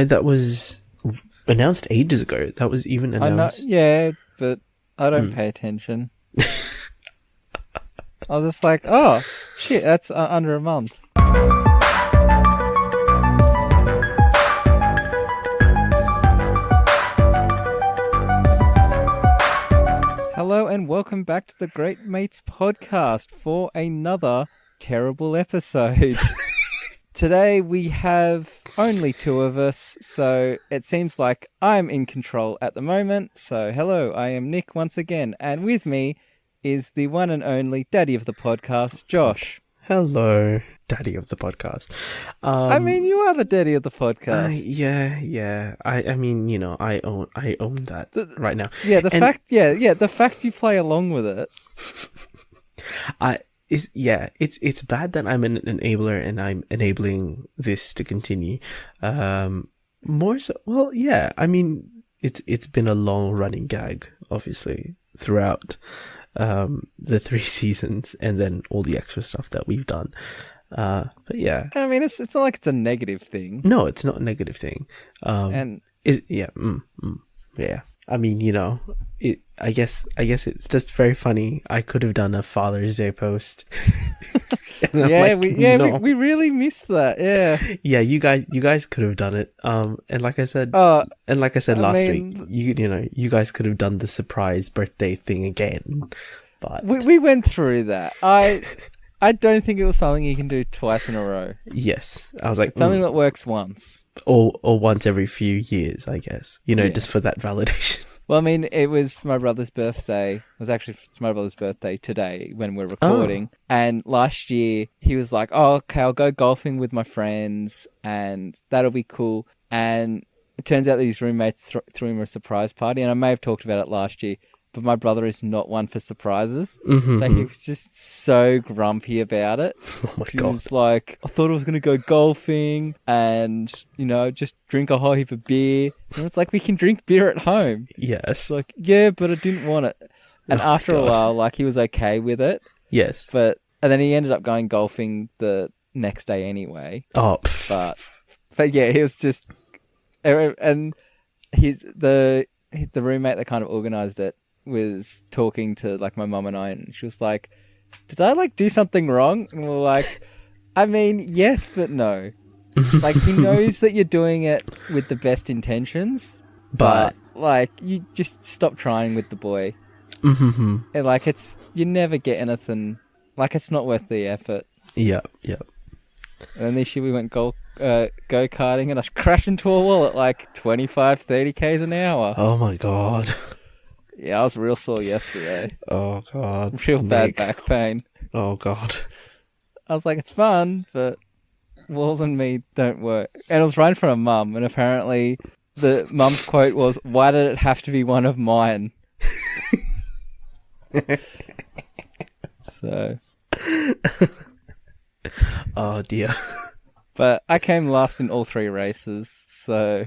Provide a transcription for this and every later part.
That was announced ages ago. That was even announced. Yeah, but I don't pay attention. I was just like, oh, shit, that's under a month. Hello and welcome back to the Great Mates podcast for another terrible episode. Today we have only two of us, so it seems like I'm in control at the moment. So hello, I am Nick once again, and with me is the one and only daddy of the podcast, Josh. Hello, daddy of the podcast. I mean, you are the daddy of the podcast. Yeah. I mean, you know, I own that right now. Yeah, the fact you play along with it. It's bad that I'm an enabler and I'm enabling this to continue. More so, well, yeah. I mean, it's been a long running gag, obviously, throughout the 3 seasons, and then all the extra stuff that we've done. But yeah, I mean, it's not like it's a negative thing. No, it's not a negative thing. Yeah. I mean, you know, I guess we funny. I could have done a Father's Day post. We really missed that. Yeah, you guys could have done it. And like I said last week, you guys could have done the surprise birthday thing again. But we went through that. I don't think it was something you can do twice in a row. Yes, I was like, it's something that works once, or once every few years, I guess. Just for that validation. Well, I mean, it was my brother's birthday. It was actually my brother's birthday today when we're recording. Oh. And last year, he was like, oh, okay, I'll go golfing with my friends and that'll be cool. And it turns out that his roommates threw him a surprise party. And I may have talked about it last year, but my brother is not one for surprises. Mm-hmm. So he was just so grumpy about it. Oh my God. He was like, I thought I was going to go golfing and, just drink a whole heap of beer. And it's like, we can drink beer at home. Yes. It's like, yeah, but I didn't want it. And after a while, like, he was okay with it. Yes. And then he ended up going golfing the next day anyway. Oh. But yeah, he was just, and the roommate that kind of organized it was talking to like my mum and I, and she was like, did I like do something wrong? And we're like, I mean, yes, but no. Like, he knows that you're doing it with the best intentions, but like, you just stop trying with the boy. Mm-hmm. And like, you never get anything, like, it's not worth the effort. Yeah. And then this year we went go-karting and I crashed into a wall at like 25, 30 k's an hour. Oh my God. Yeah, I was real sore yesterday. Oh God. Real bad back pain. Oh God. I was like, it's fun, but walls and me don't work. And it was right in front of Mum, and apparently the Mum's quote was, why did it have to be one of mine? So. Oh dear. But I came last in all 3 races, so.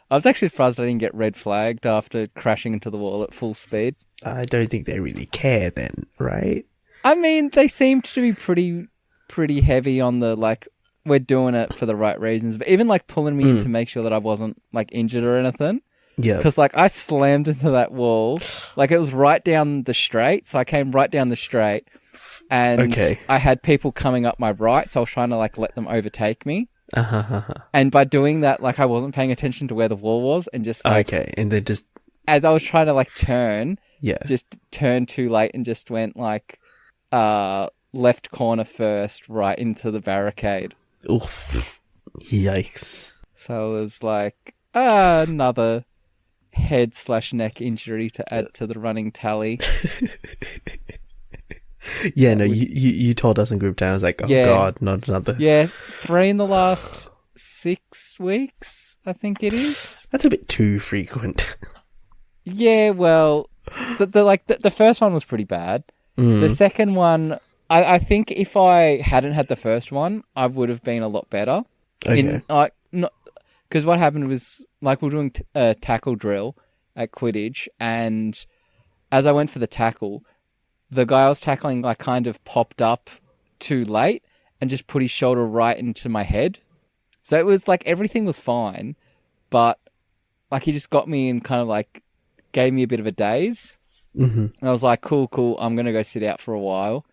I was actually surprised I didn't get red flagged after crashing into the wall at full speed. I don't think they really care then, right? I mean, they seemed to be pretty heavy on the, like, we're doing it for the right reasons. But even, like, pulling me in to make sure that I wasn't, like, injured or anything. Yeah. Because, like, I slammed into that wall. Like, it was right down the straight. So I came right down the straight. And I had people coming up my right. So I was trying to, like, let them overtake me. And by doing that, like, I wasn't paying attention to where the wall was, and just like, and then just as I was trying to like turn, just turned too late and just went like left corner first, right into the barricade. Oof! Yikes! So it was like another head/neck injury to add to the running tally. Yeah, no, you told us in group chat. I was like, oh God, not another. Yeah, 3 in the last 6 weeks, I think it is. That's a bit too frequent. Yeah, well, the first one was pretty bad. The second one, I think if I hadn't had the first one, I would have been a lot better. Okay. Because what happened was, like, we were doing a tackle drill at Quidditch, and as I went for the tackle, the guy I was tackling, like, kind of popped up too late and just put his shoulder right into my head. So it was like everything was fine, but like he just got me and kind of like gave me a bit of a daze. Mm-hmm. And I was like, cool, I'm going to go sit out for a while.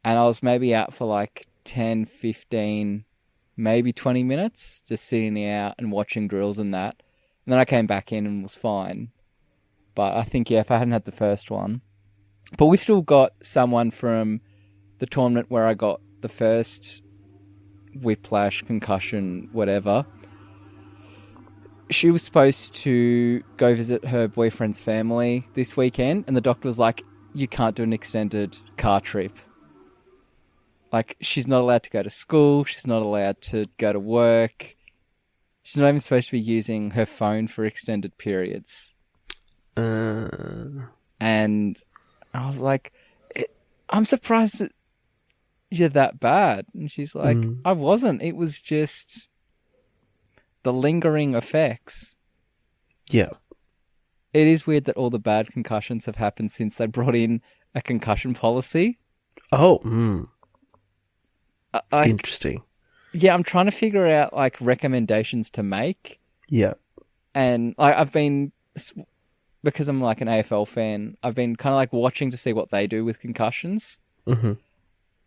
And I was maybe out for like 10, 15, maybe 20 minutes, just sitting out and watching drills and that. And then I came back in and was fine. But I think, yeah, if I hadn't had the first one. But we've still got someone from the tournament where I got the first whiplash, concussion, whatever. She was supposed to go visit her boyfriend's family this weekend, and the doctor was like, you can't do an extended car trip. Like, she's not allowed to go to school, she's not allowed to go to work, she's not even supposed to be using her phone for extended periods. And I was like, I'm surprised that you're that bad. And she's like, I wasn't. It was just the lingering effects. Yeah. It is weird that all the bad concussions have happened since they brought in a concussion policy. Oh, interesting. Yeah, I'm trying to figure out like recommendations to make. Yeah. And I've been, because I'm like an AFL fan, I've been kind of like watching to see what they do with concussions. Mm-hmm.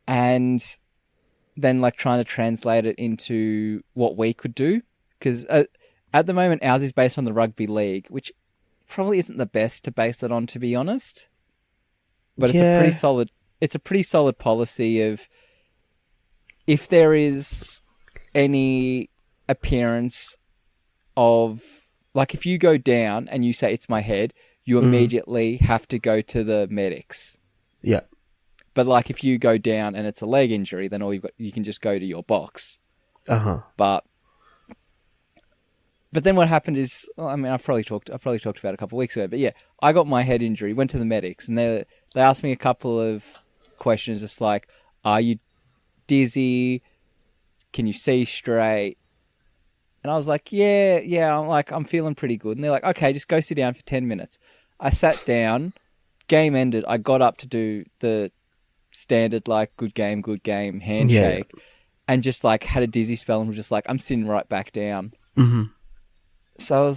And then like trying to translate it into what we could do. Because at the moment, ours is based on the rugby league, which probably isn't the best to base it on, to be honest. But it's a pretty solid policy of if there is any appearance of, like if you go down and you say it's my head, you immediately have to go to the medics. Yeah. But like if you go down and it's a leg injury, then you can just go to your box. Uh-huh. But then what happened is, I mean, I've probably talked about it a couple of weeks ago, but yeah, I got my head injury, went to the medics, and they asked me a couple of questions, just like, are you dizzy? Can you see straight? And I was like, yeah, I'm feeling pretty good. And they're like, okay, just go sit down for 10 minutes. I sat down, game ended, I got up to do the standard, like, good game, handshake, and just, like, had a dizzy spell and was just like, I'm sitting right back down. Mm-hmm. So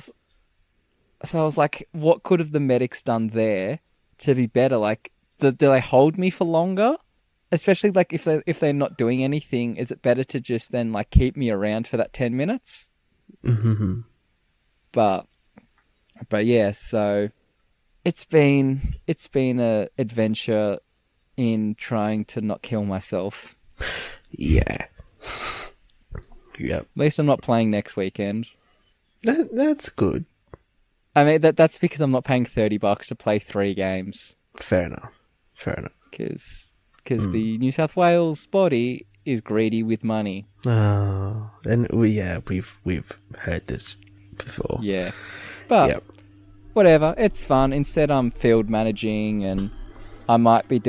I was like, what could have the medics done there to be better? Like, do they hold me for longer? Especially, like, if they're not doing anything, is it better to just then, like, keep me around for that 10 minutes? Mm-hmm. But yeah, so it's been a adventure in trying to not kill myself. Yeah. Yep. At least I'm not playing next weekend. That's good. I mean, that's because I'm not paying $30 to play 3 games. Fair enough. Because the New South Wales body is greedy with money. Oh, and we've heard this before. Yeah, but whatever, it's fun. Instead, I'm field managing, and I might be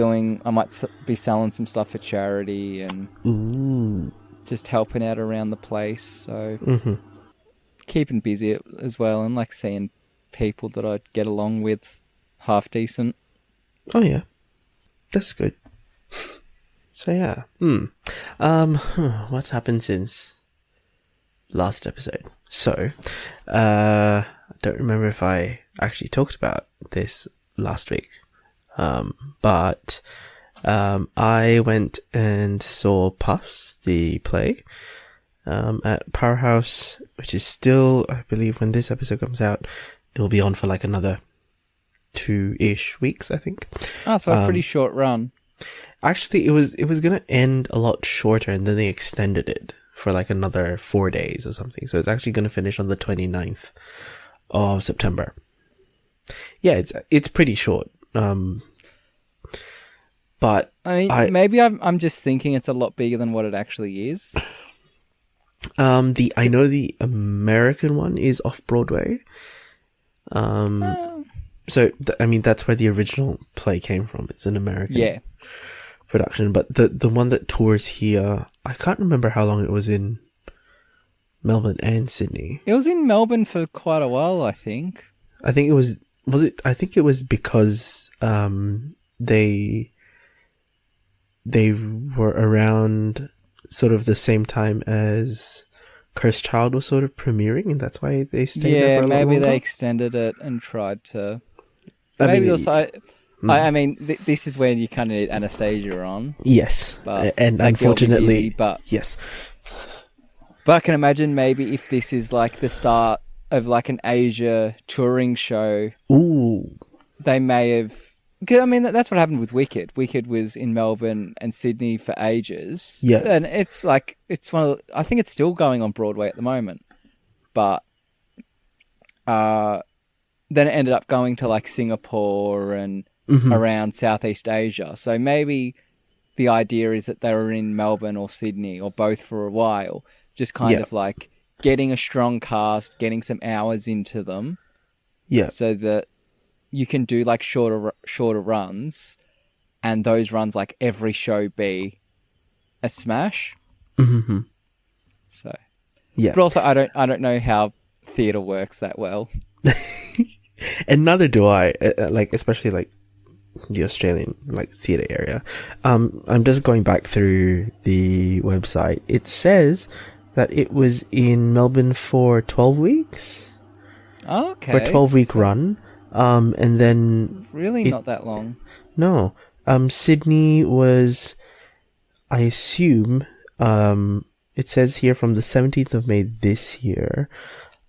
selling some stuff for charity and just helping out around the place. So keeping busy as well, and like seeing people that I get along with half decent. Oh yeah, that's good. So yeah, what's happened since last episode? So, I don't remember if I actually talked about this last week, but I went and saw Puffs, the play, at Powerhouse, which is still, I believe, when this episode comes out, it'll be on for like another 2-ish weeks, I think. Oh, so a pretty short run. Actually, it was gonna end a lot shorter, and then they extended it for like another 4 days or something. So it's actually gonna finish on the 29th of September. Yeah, it's pretty short. But I mean, maybe I'm just thinking it's a lot bigger than what it actually is. I know the American one is off Broadway. So I mean, that's where the original play came from. It's an American production, but the one that tours here, I can't remember how long it was in Melbourne and Sydney. It was in Melbourne for quite a while, I think. I think it was I think it was because they were around sort of the same time as Cursed Child was sort of premiering, and that's why they stayed there Yeah, for a lot maybe longer. they extended it and tried to. I Maybe mean, also, I mean, this is where you kind of need Anastasia on. yes, But and that girl be unfortunately, busy, but yes. I can imagine maybe if this is like the start of like an Asia touring show, Ooh, they may have. Cause, I mean, that's what happened with Wicked. Wicked was in Melbourne and Sydney for ages. Yeah. And it's like, it's one of the, I think it's still going on Broadway at the moment. But then it ended up going to like Singapore and around Southeast Asia. So maybe the idea is that they were in Melbourne or Sydney or both for a while, just kind of like getting a strong cast, getting some hours into them. Yeah. So that you can do like shorter runs, and those runs like every show be a smash. Mm-hmm. So Yeah. but also I don't know how theatre works that well. And neither do I, like, especially like the Australian like theatre area. I'm just going back through the website. It says that it was in Melbourne for 12 weeks. Okay. For a 12-week run. And then Really not that long. No. Sydney was, I assume, it says here from the 17th of May this year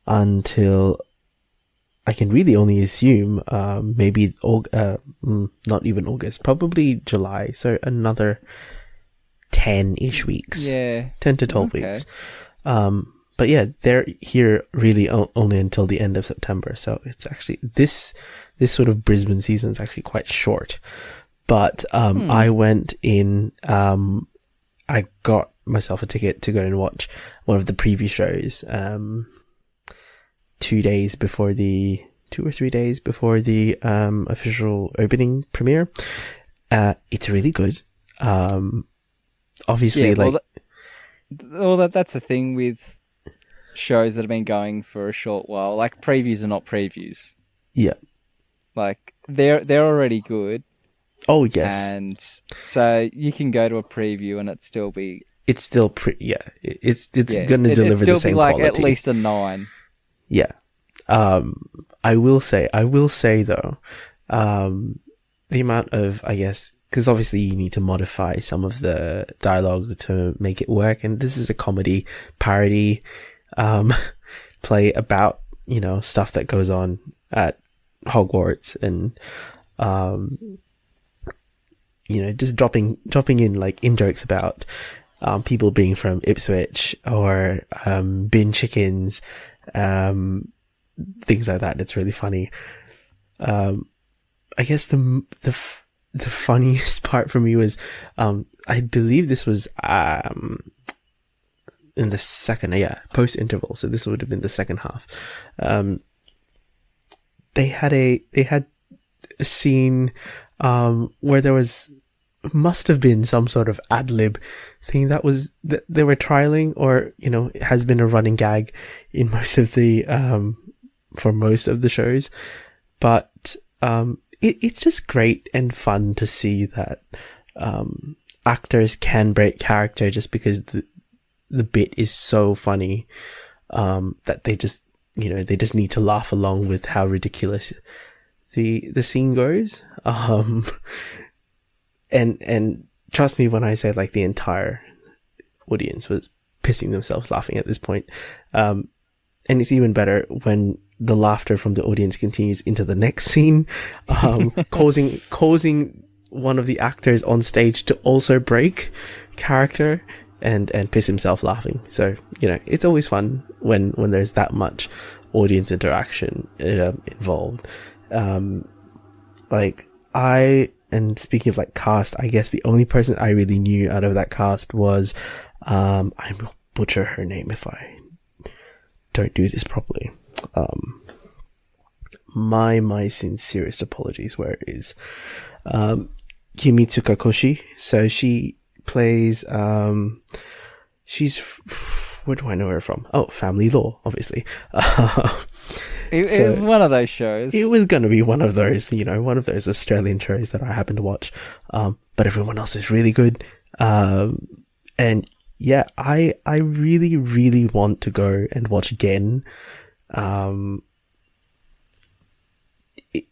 until, I can really only assume, maybe, not even August, probably July. So another 10-ish weeks. Yeah. 10 to 12 weeks. But yeah, they're here really only until the end of September. So it's actually, this sort of Brisbane season is actually quite short. But I went in, I got myself a ticket to go and watch one of the preview shows 2 or 3 days before the official opening premiere. It's really good. Obviously, Yeah, well, that's the thing with shows that have been going for a short while. Like, previews are not previews. Yeah. Like, they're already good. Oh, yes. And so you can go to a preview and it's still be... It's still it's going to deliver still the same be like quality. at least a 9. Yeah. I will say though, the amount of, I guess, because obviously you need to modify some of the dialogue to make it work. And this is a comedy parody, play about, stuff that goes on at Hogwarts and, just dropping in like in jokes about, people being from Ipswich or, bin chickens, things like that. It's really funny. I guess the funniest part for me was, I believe this was, in the second, post interval. So this would have been the second half. They had a scene, where there must have been some sort of ad lib thing that they were trialing, or, it has been a running gag in most of the, for most of the shows. But, it's just great and fun to see that, actors can break character just because the bit is so funny, that they just need to laugh along with how ridiculous the scene goes. And trust me when I say, like, the entire audience was pissing themselves laughing at this point. And it's even better when the laughter from the audience continues into the next scene, causing one of the actors on stage to also break character and piss himself laughing. So, it's always fun when there's that much audience interaction involved. And speaking of like cast, I guess the only person I really knew out of that cast was, I will butcher her name if I don't do this properly. My sincerest apologies where it is. Kimitsuka Koshi. So she plays, where do I know her from? Oh, Family Law, obviously. It was one of those shows. It was going to be one of those, one of those Australian shows that I happen to watch. But everyone else is really good. And yeah, I really, really want to go and watch again.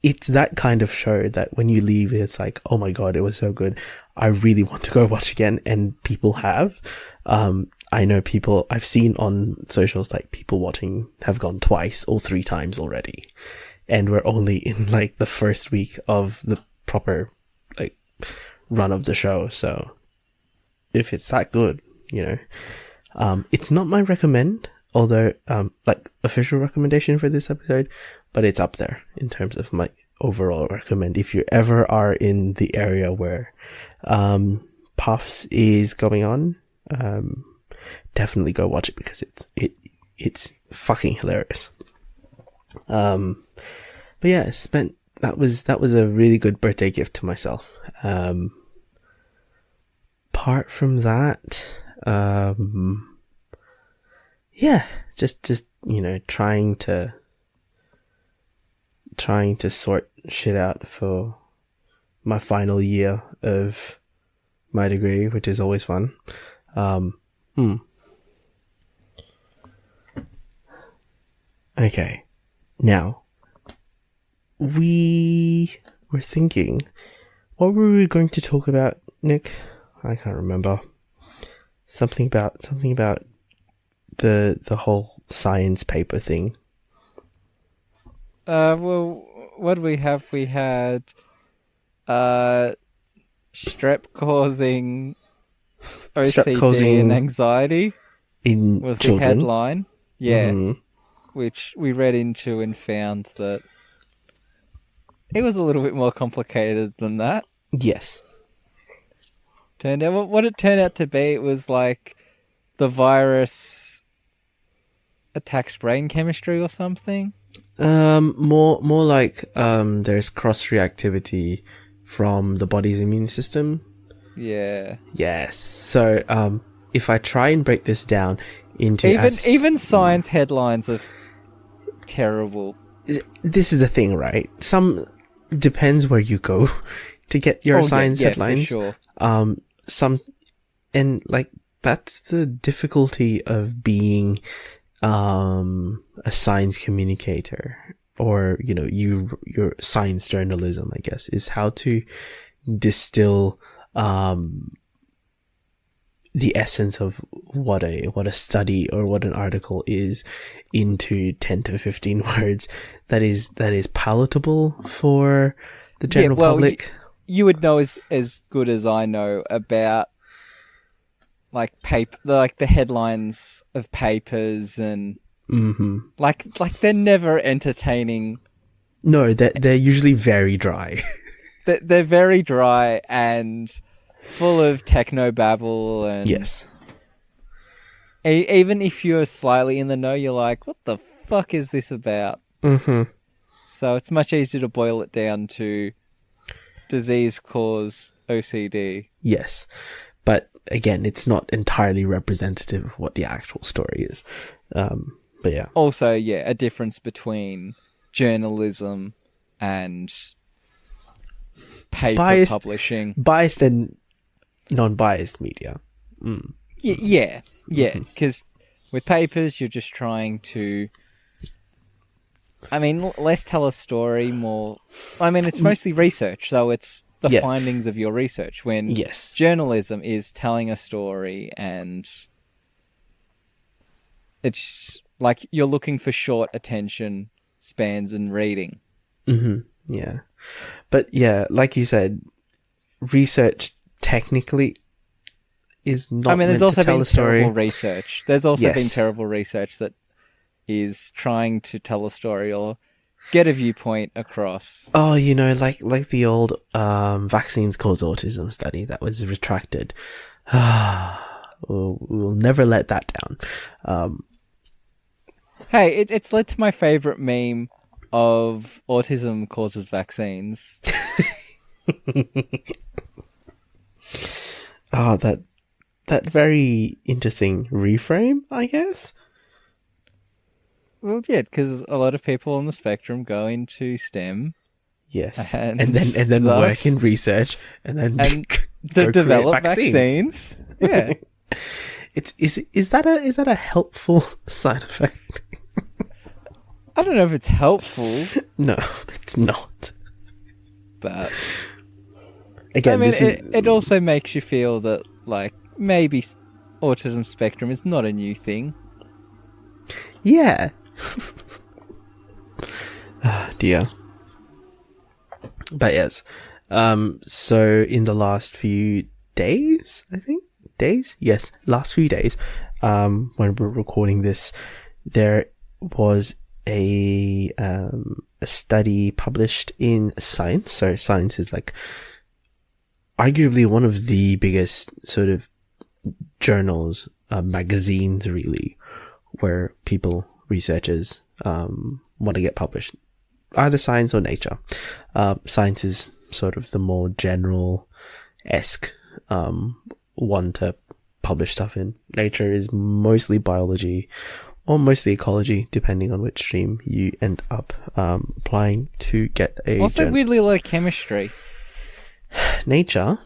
It's that kind of show that when you leave, it's like, oh my God, it was so good. I really want to go watch again. And people have. I know people I've seen on socials, like people watching have gone twice or 3 times already. And we're only in like the first week of the proper like run of the show. So if it's that good, it's not my recommend, although, like official recommendation for this episode, but it's up there in terms of my overall recommend. If you ever are in the area where, Puffs is going on, definitely go watch it because it's fucking hilarious. But yeah, that was a really good birthday gift to myself. Apart from that, yeah, just trying to sort shit out for my final year of my degree, which is always fun. Okay, now we were thinking, what were we going to talk about, Nick? I can't remember. Something about the whole science paper thing. Well, what do we have? We had strep causing OCD and anxiety in was children. the headline. Yeah. Mm-hmm. Which we read into and found that it was a little bit more complicated than that. Yes. Turned out what it turned out to be, it was like the virus attacks brain chemistry or something. More like there's cross reactivity from the body's immune system. Yeah. Yes. So if I try and break this down into even science headlines are terrible. This is the thing, right? Some depends where you go to get your science headlines. For sure. That's the difficulty of being a science communicator, or your science journalism, I guess, is how to distill the essence of what a study or what an article is into 10 to 15 words that is palatable for the general public. You would know as good as I know about like the headlines of papers and like they're never entertaining. No, they're usually very dry. They're very dry and full of technobabble, and yes. Even if you're slightly in the know, you're like, what the fuck is this about? Mm-hmm. So it's much easier to boil it down to disease caused OCD. Yes. But again, it's not entirely representative of what the actual story is. But yeah. Also, a difference between journalism and paper publishing. Biased and non-biased media. Mm. Yeah. Because with papers, you're just trying to... less tell a story, more... it's mostly research, so it's the findings of your research, when journalism is telling a story, and it's like you're looking for short attention spans and reading. Mm-hmm. Yeah. But yeah, like you said, research technically is not meant there's to also tell been a story. Terrible research. There's also been terrible research that is trying to tell a story or get a viewpoint across. Oh, like the old vaccines cause autism study that was retracted. We'll never let that down. Hey, it's led to my favorite meme of autism causes vaccines. Oh, that very interesting reframe, I guess. Well, yeah, because a lot of people on the spectrum go into STEM. Yes, and then work in research, and then to develop vaccines. Yeah. Is that a helpful side effect? I don't know if it's helpful. No, it's not. But again, it also makes you feel that like maybe autism spectrum is not a new thing. Yeah. Ah, dear. But yes. So in the last few days, I think days, yes, last few days, when we're recording this, there was a study published in Science. So Science is like arguably one of the biggest sort of journals, magazines really, where people, researchers, want to get published, either Science or Nature. Science is sort of the more general-esque one to publish stuff in. Nature is mostly biology or mostly ecology, depending on which stream you end up applying to get a Also, weirdly, a lot of chemistry. Nature?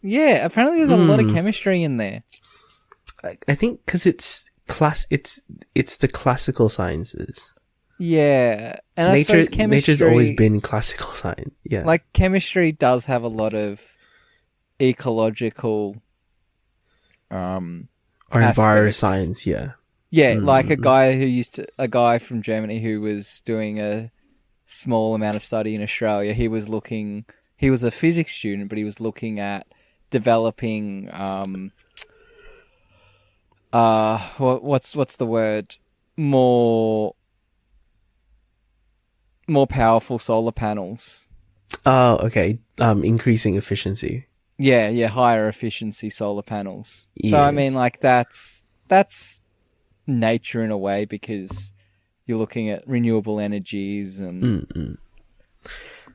Yeah, apparently there's a lot of chemistry in there. I think because it's the classical sciences. Yeah, and I suppose chemistry... Nature's always been classical science, yeah. Like, chemistry does have a lot of ecological or environmental science, yeah. Yeah, like a guy from Germany who was doing a small amount of study in Australia, he was a physics student, but he was looking at developing, what's the word? More powerful solar panels. Oh, okay. Increasing efficiency. Yeah, higher efficiency solar panels. Yes. So I mean, like that's nature in a way, because you're looking at renewable energies and.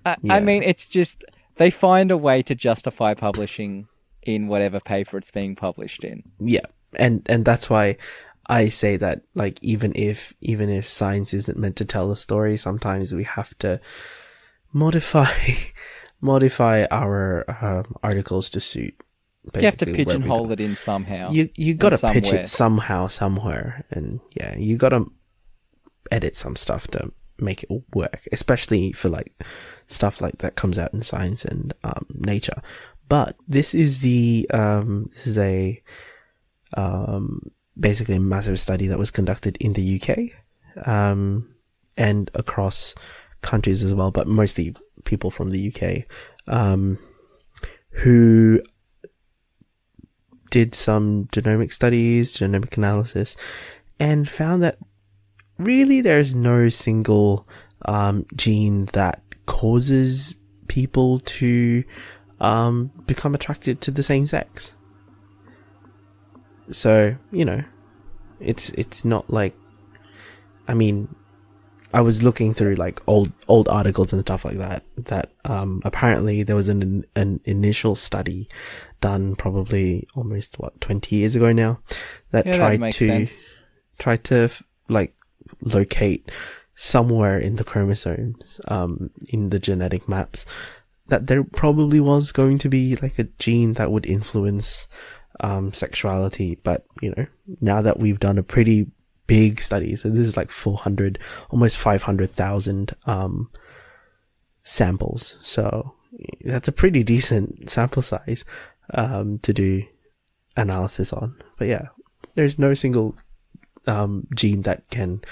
I mean, it's just they find a way to justify publishing in whatever paper it's being published in. Yeah, and that's why I say that, like, even if Science isn't meant to tell a story, sometimes we have to modify our articles to suit. You have to pigeonhole it in somehow. You got to pitch it somehow, somewhere, and yeah, you got to edit some stuff to make it work, especially for like stuff like that comes out in Science and Nature. But this is basically a massive study that was conducted in the UK and across countries as well, but mostly people from the UK who did some genomic studies, genomic analysis, and found that really there's no single gene that causes people to become attracted to the same sex. So, you know, it's not like, I mean, I was looking through like old articles and stuff like that apparently there was an initial study done probably almost 20 years ago now that tried to like locate somewhere in the chromosomes in the genetic maps that there probably was going to be like a gene that would influence sexuality. But you know, now that we've done a pretty big study, so this is like 400, almost 500,000 samples, so that's a pretty decent sample size to do analysis on. But yeah, there's no single gene that can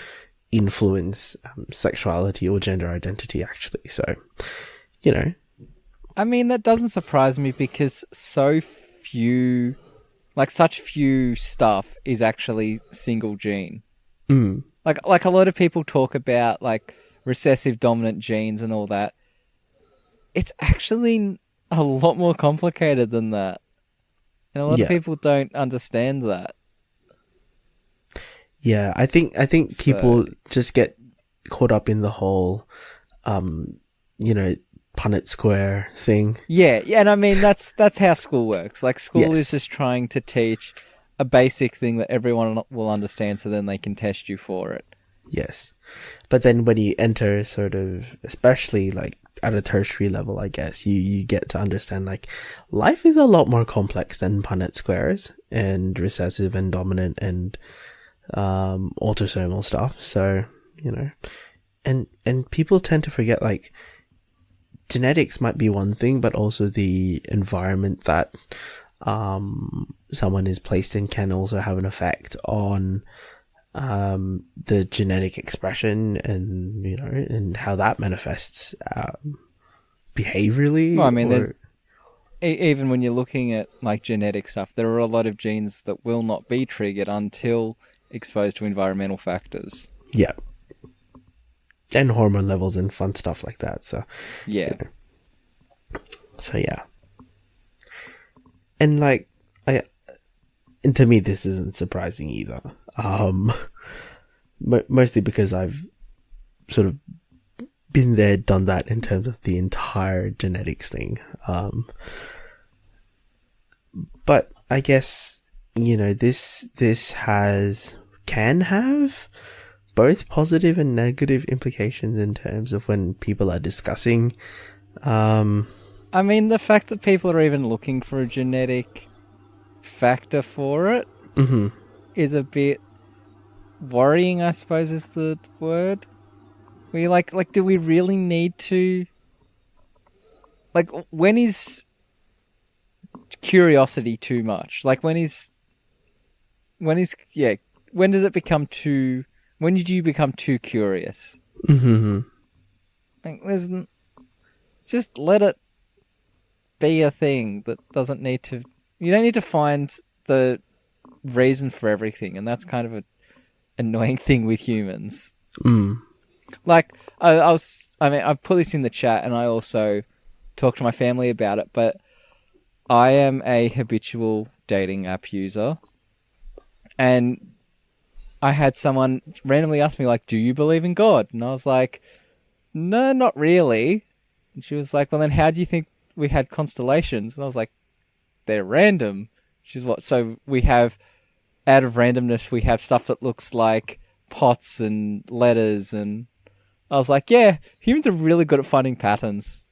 influence sexuality or gender identity actually. So, you know, I mean, that doesn't surprise me because such few stuff is actually single gene. Like a lot of people talk about like recessive dominant genes and all that. It's actually a lot more complicated than that. And a lot of people don't understand that. Yeah, I think people just get caught up in the whole you know, Punnett square thing. Yeah, and I mean that's how school works. Like school is just trying to teach a basic thing that everyone will understand, so then they can test you for it. Yes. But then when you enter sort of, especially like at a tertiary level, I guess, you get to understand like life is a lot more complex than Punnett squares and recessive and dominant and autosomal stuff. So, you know, and people tend to forget like genetics might be one thing, but also the environment that someone is placed in can also have an effect on the genetic expression and, you know, and how that manifests behaviorally. Well, I mean, there's even when you're looking at like genetic stuff, there are a lot of genes that will not be triggered until exposed to environmental factors. Yeah. And hormone levels and fun stuff like that. So, yeah. You know. So, yeah. And like, and to me, this isn't surprising either. Mostly because I've sort of been there, done that in terms of the entire genetics thing. But I guess, you know, this can have both positive and negative implications in terms of when people are discussing. I mean, the fact that people are even looking for a genetic factor for it is a bit worrying, I suppose is the word. We like, do we really need to? Like, when is curiosity too much? Like, when does it become too? When did you become too curious? Like, just let it be a thing that doesn't need to. You don't need to find the reason for everything, and that's kind of an annoying thing with humans. Like, I put this in the chat, and I also talked to my family about it, but I am a habitual dating app user, and I had someone randomly ask me, like, do you believe in God? And I was like, no, not really. And she was like, well, then how do you think we had constellations? And I was like, they're random. She's what? So we have, out of randomness, we have stuff that looks like pots and letters. And I was like, yeah, humans are really good at finding patterns.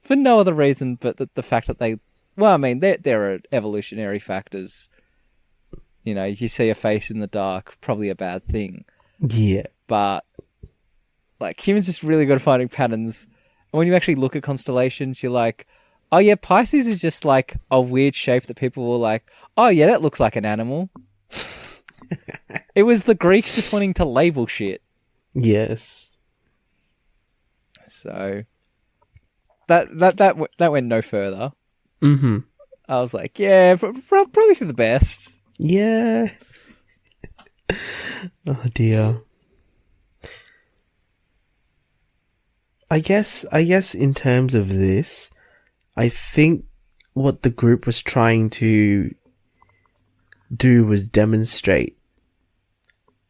For no other reason but the fact that there are evolutionary factors. You know, you see a face in the dark, probably a bad thing. Yeah. But, like, humans just really good at finding patterns. And when you actually look at constellations, you're like, oh yeah, Pisces is just like a weird shape that people were like, oh yeah, that looks like an animal. It was the Greeks just wanting to label shit. Yes. So that went no further. I was like, yeah, probably for the best. Yeah. Oh dear. I guess in terms of this, I think what the group was trying to do was demonstrate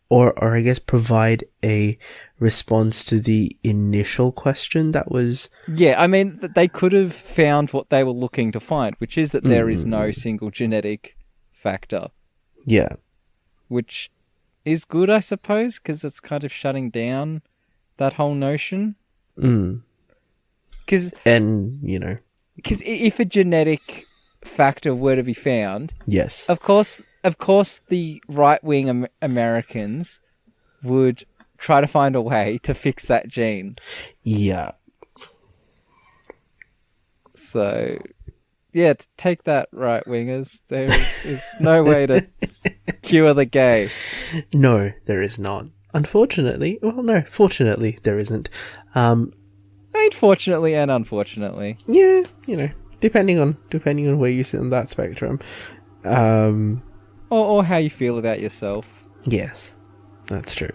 or I guess provide a response to the initial question that was... Yeah, I mean, they could have found what they were looking to find, which is that there is no single genetic factor. Yeah. Which is good, I suppose, because it's kind of shutting down that whole notion. And, you know... Because if a genetic factor were to be found... Yes. Of course, the right-wing Americans would try to find a way to fix that gene. Yeah. So, yeah, to take that, right-wingers. There is no way to cure the gay. No, there is not. Unfortunately. Well, no, fortunately, there isn't. I mean, fortunately and unfortunately. Yeah, you know, depending on where you sit on that spectrum. Or how you feel about yourself. Yes, that's true.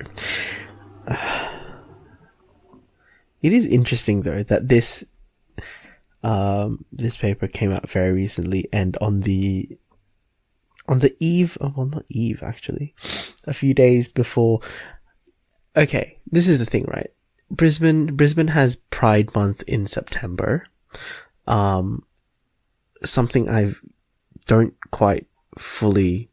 It is interesting though that this paper came out very recently, and on the eve, not eve actually, a few days before. Okay, this is the thing, right? Brisbane has Pride Month in September. Something I don't quite fully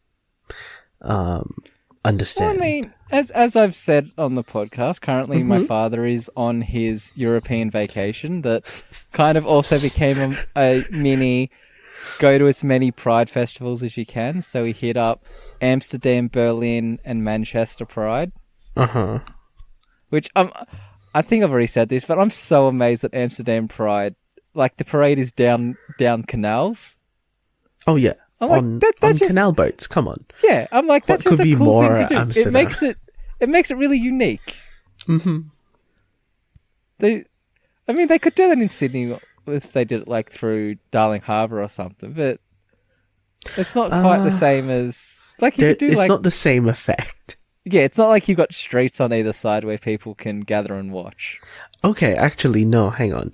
understand. Well, I mean, as I've said on the podcast, currently my father is on his European vacation that kind of also became a mini go to as many Pride festivals as you can. So he hit up Amsterdam, Berlin, and Manchester Pride. Which I think I've already said this, but I'm so amazed that Amsterdam Pride, like the parade is down canals. Oh yeah. I'm like, on that's just canal boats. Come on. Yeah, I'm like, that's What just could a be cool more thing to do. Amsterdam? It makes it really unique. Mm-hmm. They could do that in Sydney if they did it like through Darling Harbour or something, but it's not quite the same as like you could do. It's not the same effect. Yeah, it's not like you've got streets on either side where people can gather and watch. Okay, actually, no. Hang on.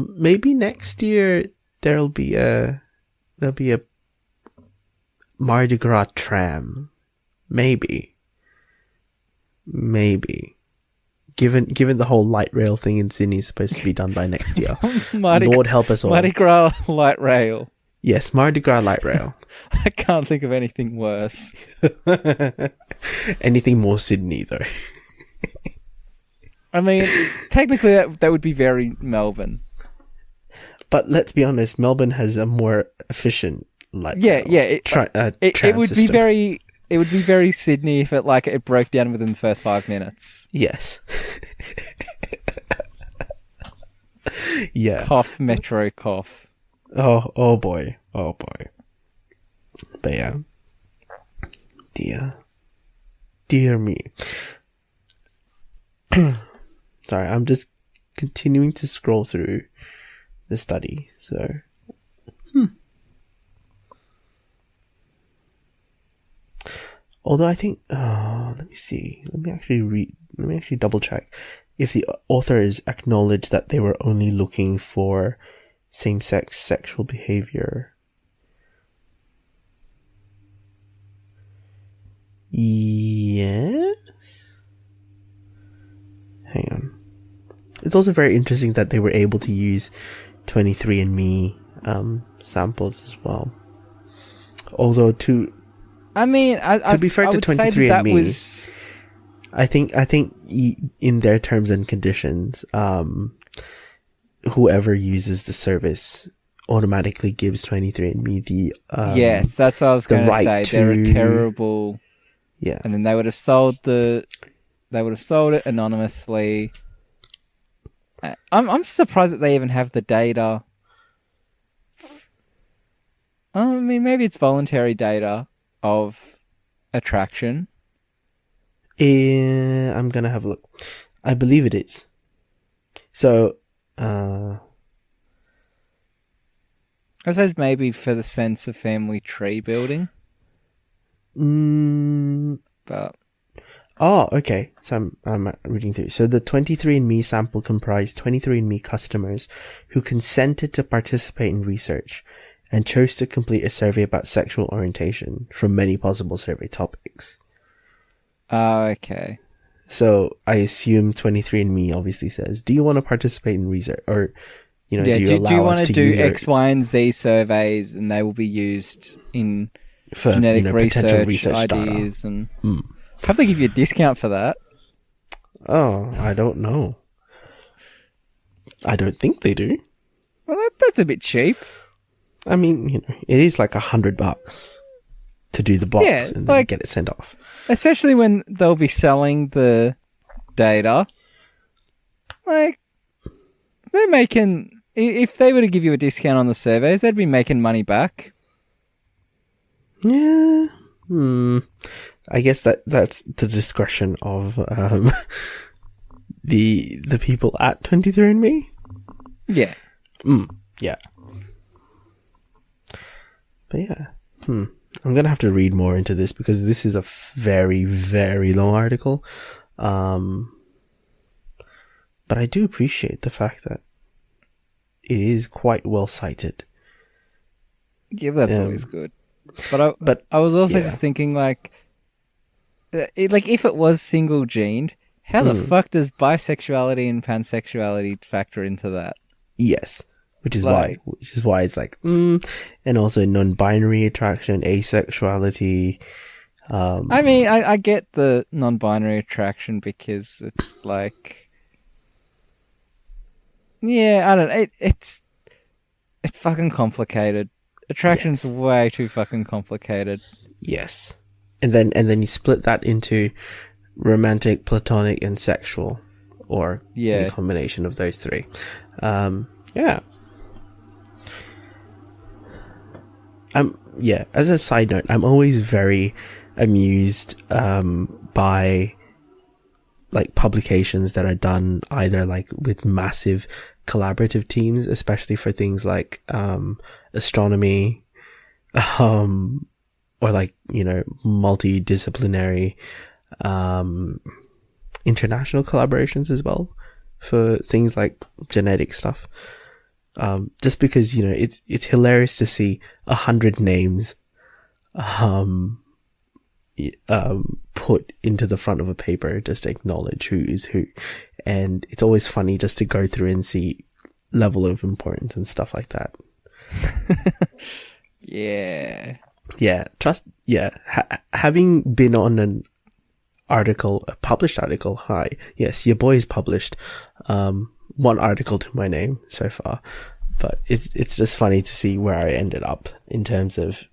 Maybe next year there'll be a Mardi Gras tram. Maybe. Given the whole light rail thing in Sydney is supposed to be done by next year. Lord help us all. Mardi Gras light rail. Yes, Mardi Gras light rail. I can't think of anything worse. Anything more Sydney though. I mean, technically that would be very Melbourne. But let's be honest, Melbourne has a more efficient light rail. It would system. be very Sydney if it broke down within the first 5 minutes. Yes. Yeah. Cough, Metro, cough. Oh boy. But yeah. Dear me. Sorry, I'm just continuing to scroll through the study. So, although I think, let me see. Let me actually double check if the authors acknowledge that they were only looking for same-sex sexual behavior. Yes. Hang on. It's also very interesting that they were able to use 23andMe samples as well. Although to be fair to 23andMe, I think in their terms and conditions, whoever uses the service automatically gives 23andMe the yes, that's what I was going to say. They're a terrible. Yeah, and then they would have sold it anonymously. I'm surprised that they even have the data. I mean, maybe it's voluntary data of attraction. I'm gonna have a look. I believe it is. So, I suppose maybe for the sense of family tree building. But oh, okay. So I'm reading through. So the 23andMe sample comprised 23andMe customers who consented to participate in research and chose to complete a survey about sexual orientation from many possible survey topics. Okay. So I assume 23andMe obviously says, "Do you want to participate in research?" Or, do you want to do X, Y, and Z surveys, and they will be used for genetic research ideas data. And have they give you a discount for that? Oh, I don't know. I don't think they do. Well, that's a bit cheap. I mean, it is like $100 to do the box and then get it sent off. Especially when they'll be selling the data. Like, they're making... If they were to give you a discount on the surveys, they'd be making money back. Yeah. I guess that's the discretion of the people at 23andMe. Yeah. Yeah. But yeah. I'm gonna have to read more into this because this is a very, very long article. But I do appreciate the fact that it is quite well cited. Yeah, that's always good. But I was also just thinking, like if it was single gened, how the fuck does bisexuality and pansexuality factor into that? Yes, which is why it's like, and also non-binary attraction, asexuality, I mean, I get the non-binary attraction because it's like, yeah, I don't. It's fucking complicated. Attraction's Yes. way too fucking complicated. Yes. And then you split that into romantic, platonic, and sexual, or any Yeah, combination of those three. Yeah. Yeah, as a side note, I'm always very amused by like publications that are done either like with massive collaborative teams, especially for things like astronomy, um or like, multidisciplinary international collaborations as well for things like genetic stuff. Just because, it's hilarious to see 100 names put into the front of a paper just to acknowledge who is who. And it's always funny just to go through and see level of importance and stuff like that. yeah. Having been on a published article, hi, yes, your boy's published one article to my name so far, but it's just funny to see where I ended up in terms of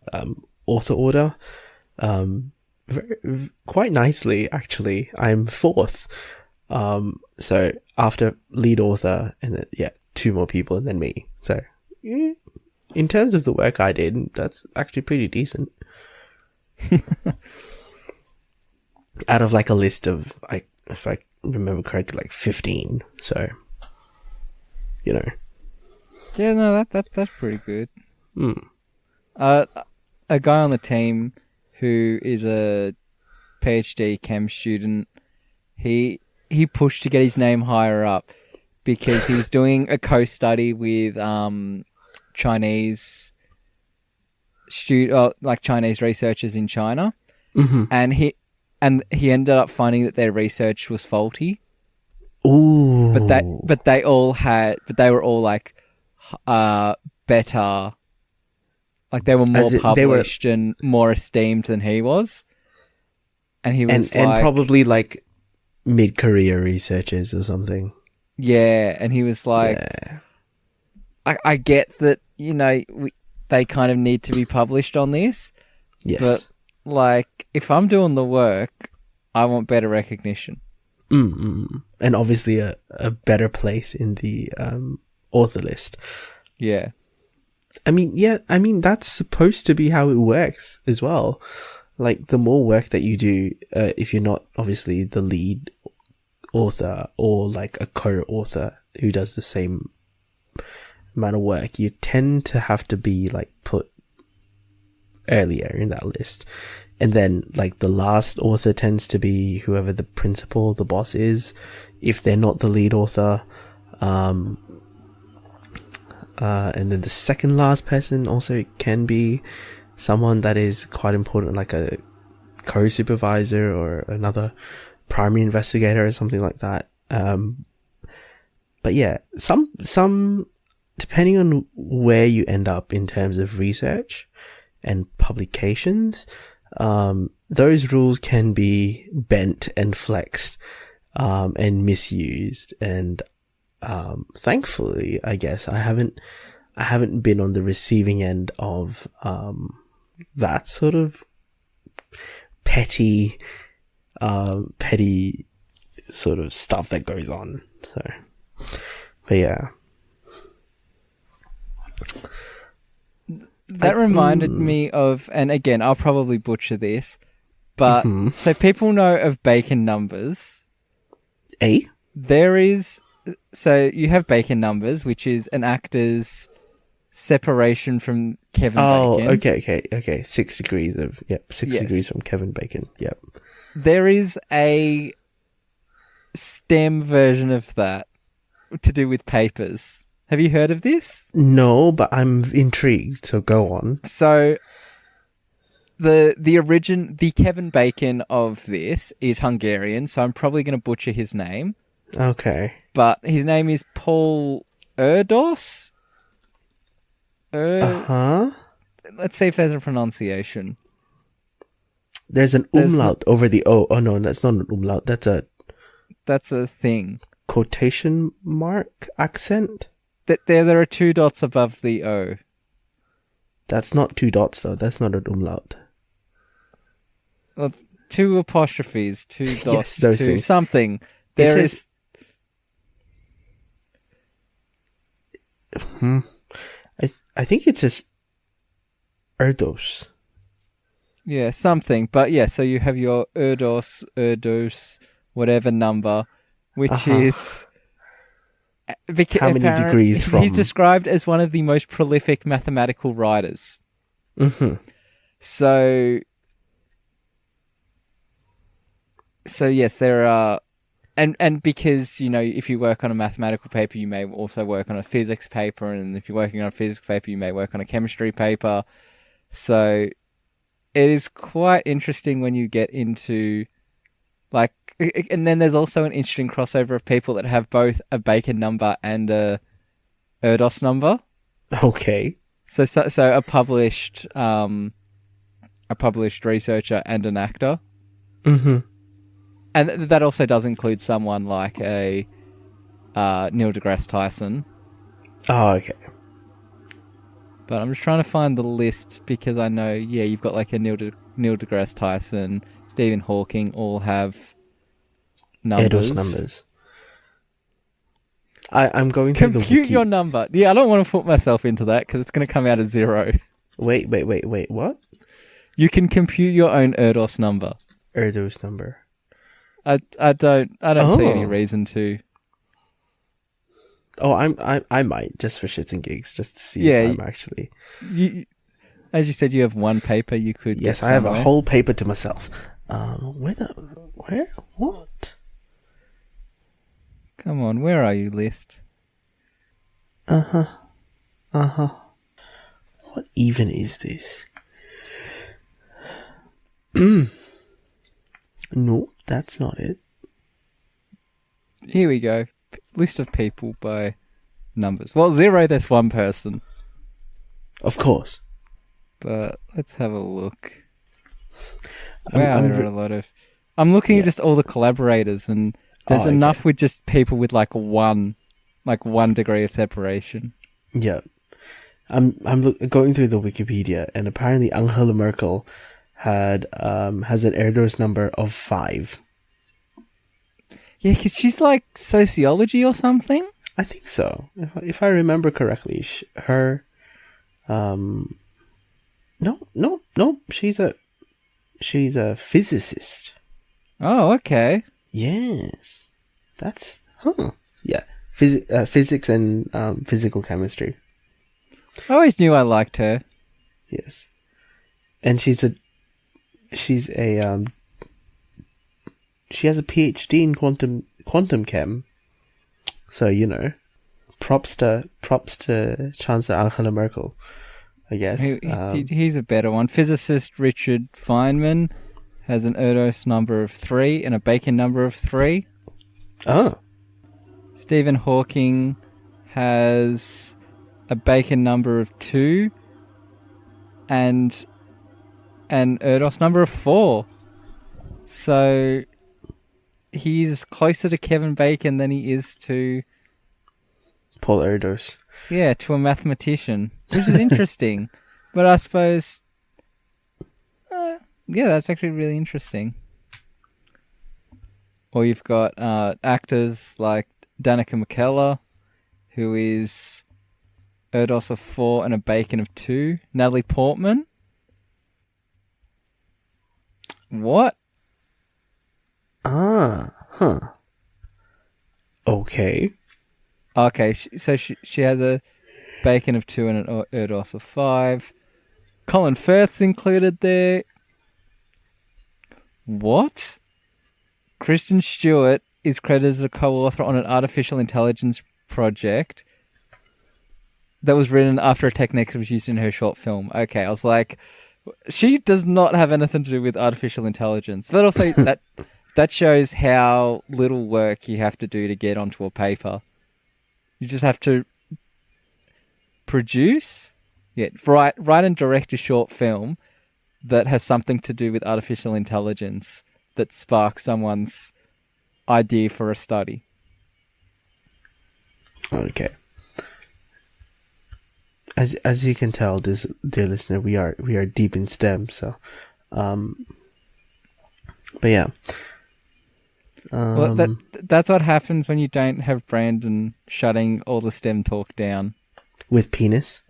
author order. Quite nicely, actually. I'm fourth. So after lead author, and then, two more people, and then me. So in terms of the work I did, that's actually pretty decent. Out of like a list of, if I remember correctly, like 15. So, Yeah, no, that's pretty good. Mm. A guy on the team who is a PhD chem student, he pushed to get his name higher up because he was doing a co-study with Chinese Chinese researchers in China, Mm-hmm. and he ended up finding that their research was faulty. Ooh. But they were all like better. Like they were more published and more esteemed than he was. And he was and probably like mid-career researchers or something. Yeah, and he was like, Yeah. I get that, they kind of need to be published on this. Yes. But like, if I'm doing the work, I want better recognition. And obviously a better place in the author list. Yeah. I mean, that's supposed to be how it works as well. Like, the more work that you do, if you're not obviously the lead author or like a co-author who does the same amount of work, you tend to have to be like put earlier in that list. And then like the last author tends to be whoever the principal, the boss is, if they're not the lead author. And then the second last person also can be someone that is quite important, like a co-supervisor or another primary investigator or something like that. But yeah, some depending on where you end up in terms of research and publications, those rules can be bent and flexed, and misused. And thankfully, I guess I haven't been on the receiving end of that sort of petty sort of stuff that goes on. So, but yeah. That reminded me of, and again, I'll probably butcher this, but so people know of Bacon numbers. There is, so you have Bacon numbers, which is an actor's separation from Kevin Bacon. Okay. 6 degrees of, 6 degrees from Kevin Bacon. Yep. There is a STEM version of that to do with papers. Have you heard of this? No, but I'm intrigued, so go on. So the Kevin Bacon of this is Hungarian, so I'm probably going to butcher his name. Okay. But his name is Paul Erdos? Uh-huh. Let's see if there's a pronunciation. There's an umlaut over the O. Oh no, that's not an umlaut. That's a thing. quotation mark accent. There are 2 dots above the O. That's not 2 dots though. That's not an umlaut. Well, 2 apostrophes, 2 dots, Yes, those 2 things. something. It There says- I think it says Erdos. Yeah, something. But yeah, so you have your Erdos, whatever number, which is... How many degrees from... He's described as one of the most prolific mathematical writers. Mm-hmm. So yes, there are... And because, if you work on a mathematical paper, you may also work on a physics paper. And if you're working on a physics paper, you may work on a chemistry paper. So it is quite interesting when you get into, like... And then there's also an interesting crossover of people that have both a Bacon number and a Erdos number. Okay. So a published researcher and an actor. Mm-hmm. And that also does include someone like a Neil deGrasse Tyson. Oh, okay. But I'm just trying to find the list because I know, you've got like a Neil deGrasse Tyson, Stephen Hawking all have numbers. Erdos numbers. I'm going through the wiki. Compute your number. Yeah, I don't want to put myself into that because it's going to come out as 0. Wait, what? You can compute your own Erdos number. Erdos number. I don't see any reason to. Oh, I might, just for shits and gigs, just to see if I'm actually... As you said, you have one paper you could Yes, get I have a somewhere. whole paper to myself. Where? What? Come on, where are you, list? What even is this? No, that's not it. Here we go. List of people by numbers. Well, 0, there's one person. Of course. But let's have a look. I'm Wow, there are a lot of... I'm looking at just all the collaborators, and there's enough with just people with like one degree of separation. Yeah. I'm going through the Wikipedia, and apparently Angela Merkel has an Erdos number of 5. Yeah, because she's like sociology or something. I think so. If I remember correctly, her... No. She's a physicist. Oh, okay. Yes. That's... Yeah. Physics and physical chemistry. I always knew I liked her. Yes. And she has a PhD in quantum chem. So, props to Chancellor Angela Merkel, I guess. He's a better one. Physicist Richard Feynman has an Erdos number of 3 and a Bacon number of 3. Oh. Stephen Hawking has a Bacon number of 2 and an Erdos number of 4. So he's closer to Kevin Bacon than he is to... Paul Erdos. Yeah, to a mathematician, which is interesting. But I suppose... that's actually really interesting. Or you've got actors like Danica McKellar, who is Erdos of 4 and a Bacon of 2. Natalie Portman. What? Okay. Okay, so she has a Bacon of 2 and an Erdos of 5. Colin Firth's included there. What? Kristen Stewart is credited as a co-author on an artificial intelligence project that was written after a technique was used in her short film. Okay, I was like, she does not have anything to do with artificial intelligence. But also, that shows how little work you have to do to get onto a paper. You just have to produce, write and direct a short film, that has something to do with artificial intelligence that sparks someone's idea for a study. Okay. As you can tell, dear listener, we are deep in STEM. So, but yeah. Well, that's what happens when you don't have Brandon shutting all the STEM talk down. With penis.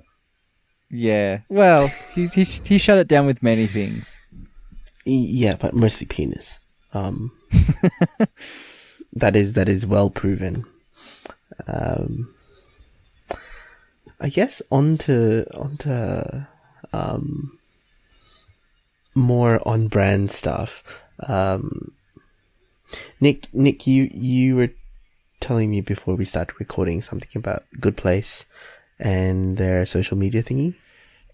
Yeah. Well, he shut it down with many things. Yeah, but mostly penis. That is well proven. I guess onto more on brand stuff. Nick, you were telling me before we started recording something about Good Place and their social media thingy.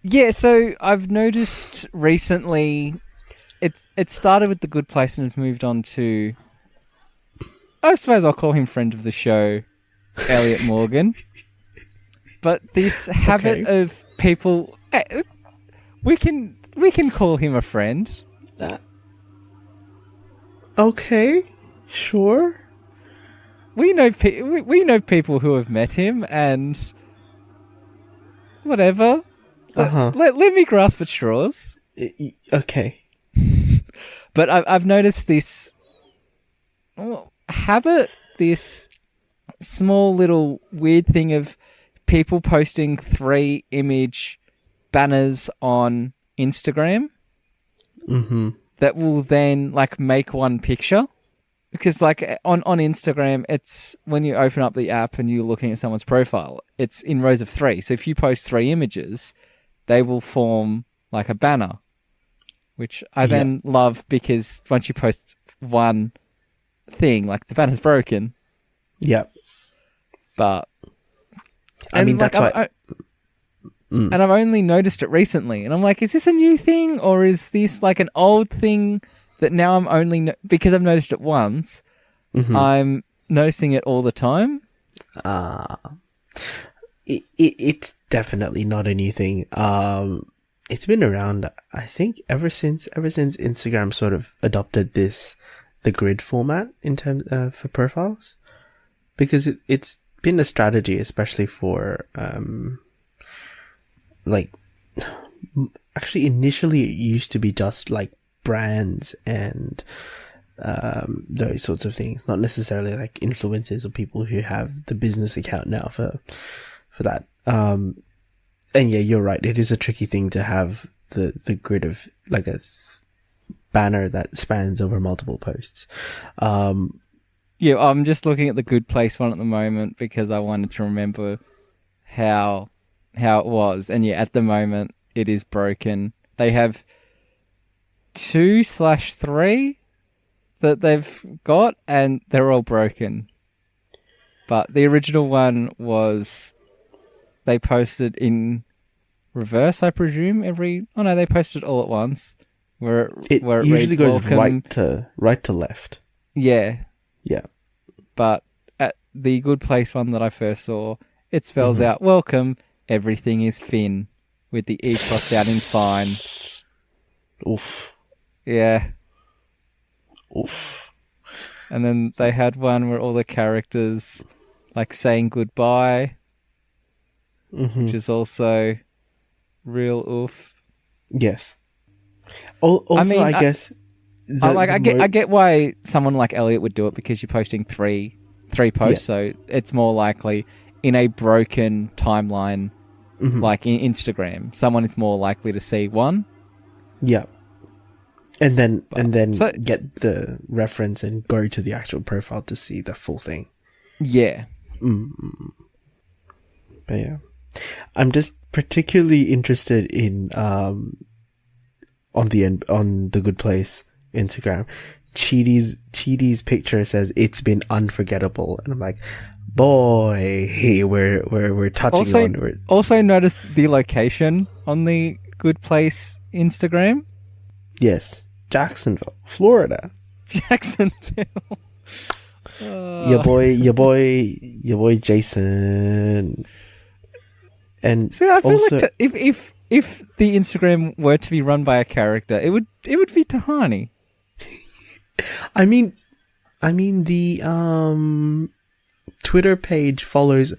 Yeah, so I've noticed recently it started with the Good Place and it's moved on to, I suppose I'll call him friend of the show, Elliot Morgan. But this habit of people, we can call him a friend. Okay, sure. We know people who have met him and whatever. Let me grasp at straws. Okay. But I've noticed this habit, this small little weird thing of people posting 3 image banners on Instagram that will then like make one picture. Because like on Instagram, it's when you open up the app and you're looking at someone's profile, it's in rows of 3. So if you post 3 images, they will form like a banner, which I then love because once you post one thing, like the banner's broken. Yep. But I mean, like, that's why. And I've only noticed it recently, and I'm like, is this a new thing or is this like an old thing that now I'm only because I've noticed it once, I'm noticing it all the time. It's definitely not a new thing. It's been around, I think, ever since Instagram sort of adopted the grid format in terms for profiles, because it's been a strategy, especially for like, actually initially it used to be just like brands and those sorts of things, not necessarily like influencers or people who have the business account now for that. And yeah, you're right, it is a tricky thing to have the grid of like a banner that spans over multiple posts. Yeah, I'm just looking at the Good Place one at the moment because I wanted to remember how it was, and yeah, at the moment it is broken. They have 2/3 that they've got, and they're all broken. But the original one was they posted in reverse, I presume. They posted all at once. Where it usually reads, goes welcome. right to left. Yeah. Yeah. But at the Good Place one that I first saw, it spells out, welcome, everything is fin, with the E crossed out in fine. Oof. Yeah. Oof. And then they had one where all the characters like saying goodbye, which is also real oof. Yes. Also, I mean, I guess I get why someone like Elliot would do it, because you're posting three posts, so it's more likely in a broken timeline, like in Instagram, someone is more likely to see one. Yeah. And then get the reference and go to the actual profile to see the full thing. Yeah. But yeah, I'm just particularly interested in on the Good Place Instagram. Chidi's picture says it's been unforgettable, and I'm like, boy, we're touching on. Also noticed the location on the Good Place Instagram. Yes, Jacksonville, Florida. Jacksonville. Your boy Jason. And see, I feel also, like if if the Instagram were to be run by a character, it would be Tahani. I mean the Twitter page follows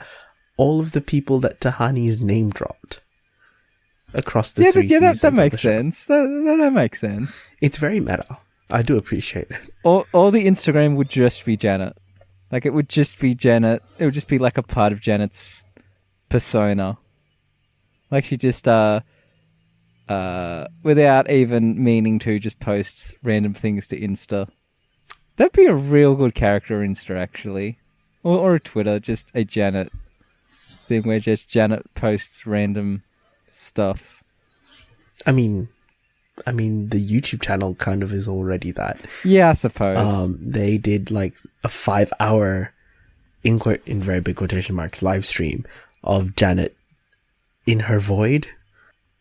all of the people that Tahani's name dropped across the three seasons. That makes sense. That makes sense. It's very meta. I do appreciate it. Or the Instagram would just be Janet. Like, it would just be Janet. It would just be like a part of Janet's persona. Like, she just, without even meaning to, just posts random things to Insta. That'd be a real good character Insta, actually. Or a Twitter, just a Janet thing where just Janet posts random stuff. I mean, the YouTube channel kind of is already that. Yeah, I suppose. They did like a 5-hour, in very big quotation marks, live stream of Janet in her void.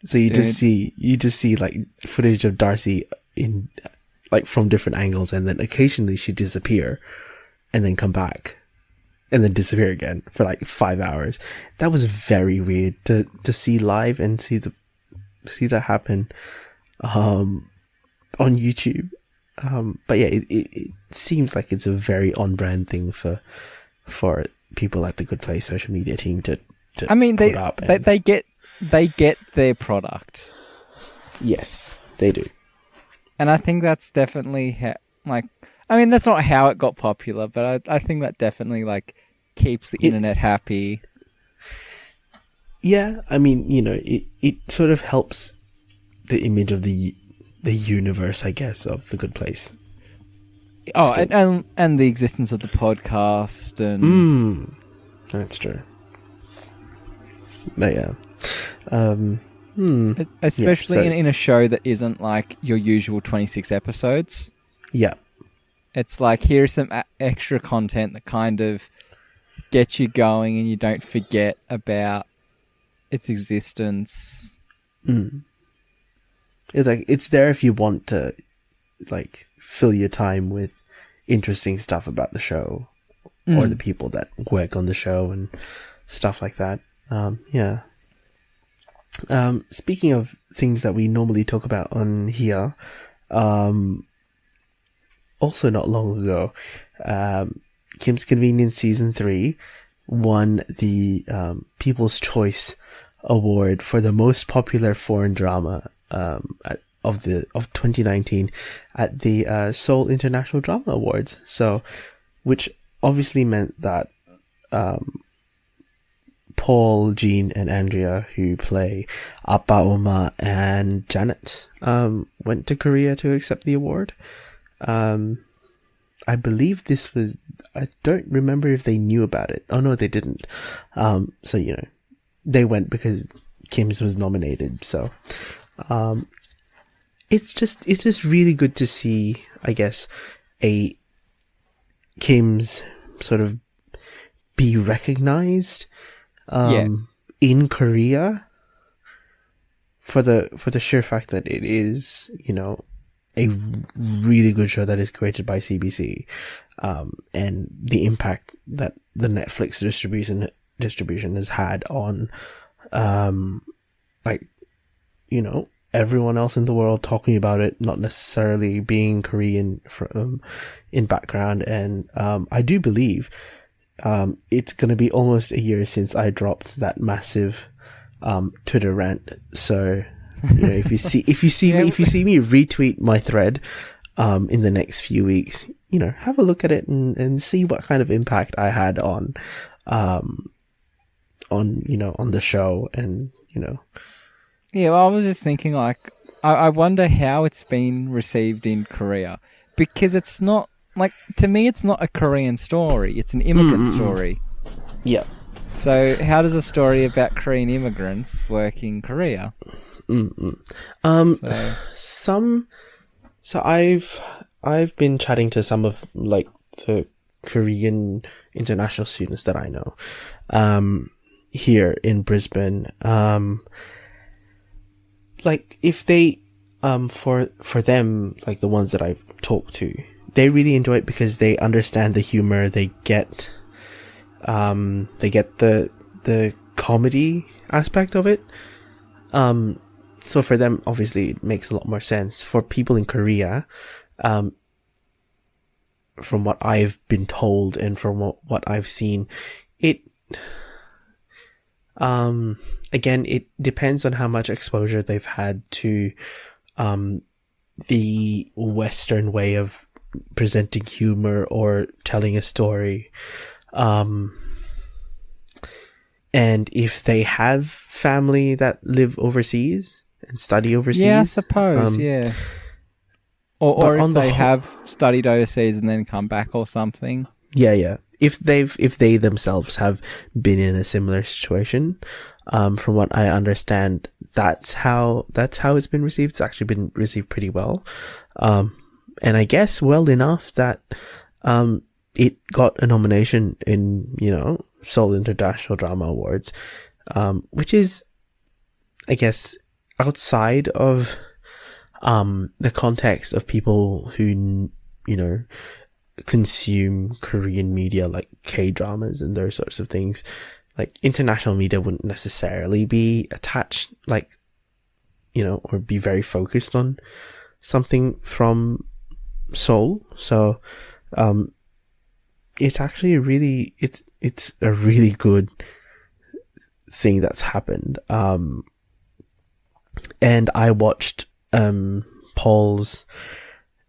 So you just see like footage of Darcy in like from different angles, and then occasionally she'd disappear and then come back and then disappear again for like 5 hours. That was very weird to see live and see that happen on YouTube. But yeah, it seems like it's a very on brand thing for people at the Good Place social media team to I mean, put up they get their product. Yes, they do. And I think that's definitely that's not how it got popular, but I think that definitely like keeps the internet happy. Yeah, I mean, you know, it sort of helps the image of the universe, I guess, of the Good Place. Oh, and the existence of the podcast and that's true. But yeah, especially in a show that isn't like your usual 26 episodes. Yeah, it's like, here's some extra content that kind of gets you going, and you don't forget about its existence. It's like, it's there if you want to like fill your time with interesting stuff about the show or the people that work on the show and stuff like that. Yeah. Speaking of things that we normally talk about on here, also not long ago, Kim's Convenience Season 3 won the People's Choice Award for the most popular foreign drama of 2019 at the Seoul International Drama Awards. So, which obviously meant that Paul, Jean, and Andrea, who play Appa, Oma, and Janet, went to Korea to accept the award. I believe this was... I don't remember if they knew about it. Oh no, they didn't. So, you know, they went because Kim's was nominated. So, it's just really good to see, I guess, a Kim's sort of be recognized in Korea for the sheer fact that it is, you know, a really good show that is created by CBC, and the impact that the Netflix distribution has had on, like, you know, everyone else in the world talking about it, not necessarily being Korean in background. And I do believe it's going to be almost a year since I dropped that massive Twitter rant. So, you know, if you see me retweet my thread in the next few weeks, you know, have a look at it and see what kind of impact I had on the show. And, you know, yeah, well, I was just thinking, like, I wonder how it's been received in Korea, because it's not, like, to me, it's not a Korean story. It's an immigrant story. Yeah. So how does a story about Korean immigrants work in Korea? So I've been chatting to some of, like, the Korean international students that I know here in Brisbane. Like, if they for them, like the ones that I've talked to, they really enjoy it because they understand the humor, they get the comedy aspect of it. So for them, obviously, it makes a lot more sense. For people in Korea, from what I've been told and from what I've seen, it, again, it depends on how much exposure they've had to, the Western way of presenting humor or telling a story. And if they have family that live overseas and study overseas. Yeah, I suppose, yeah. Or if they have studied overseas and then come back or something. Yeah. If they themselves have been in a similar situation, from what I understand, that's how it's been received. It's actually been received pretty well. And I guess well enough that, it got a nomination in, Seoul International Drama Awards, which is, I guess, outside of, the context of people who, consume Korean media like K-dramas and those sorts of things. Like, international media wouldn't necessarily be attached, or be very focused on something from Seoul. So, it's actually it's a really good thing that's happened. And I watched, Paul's,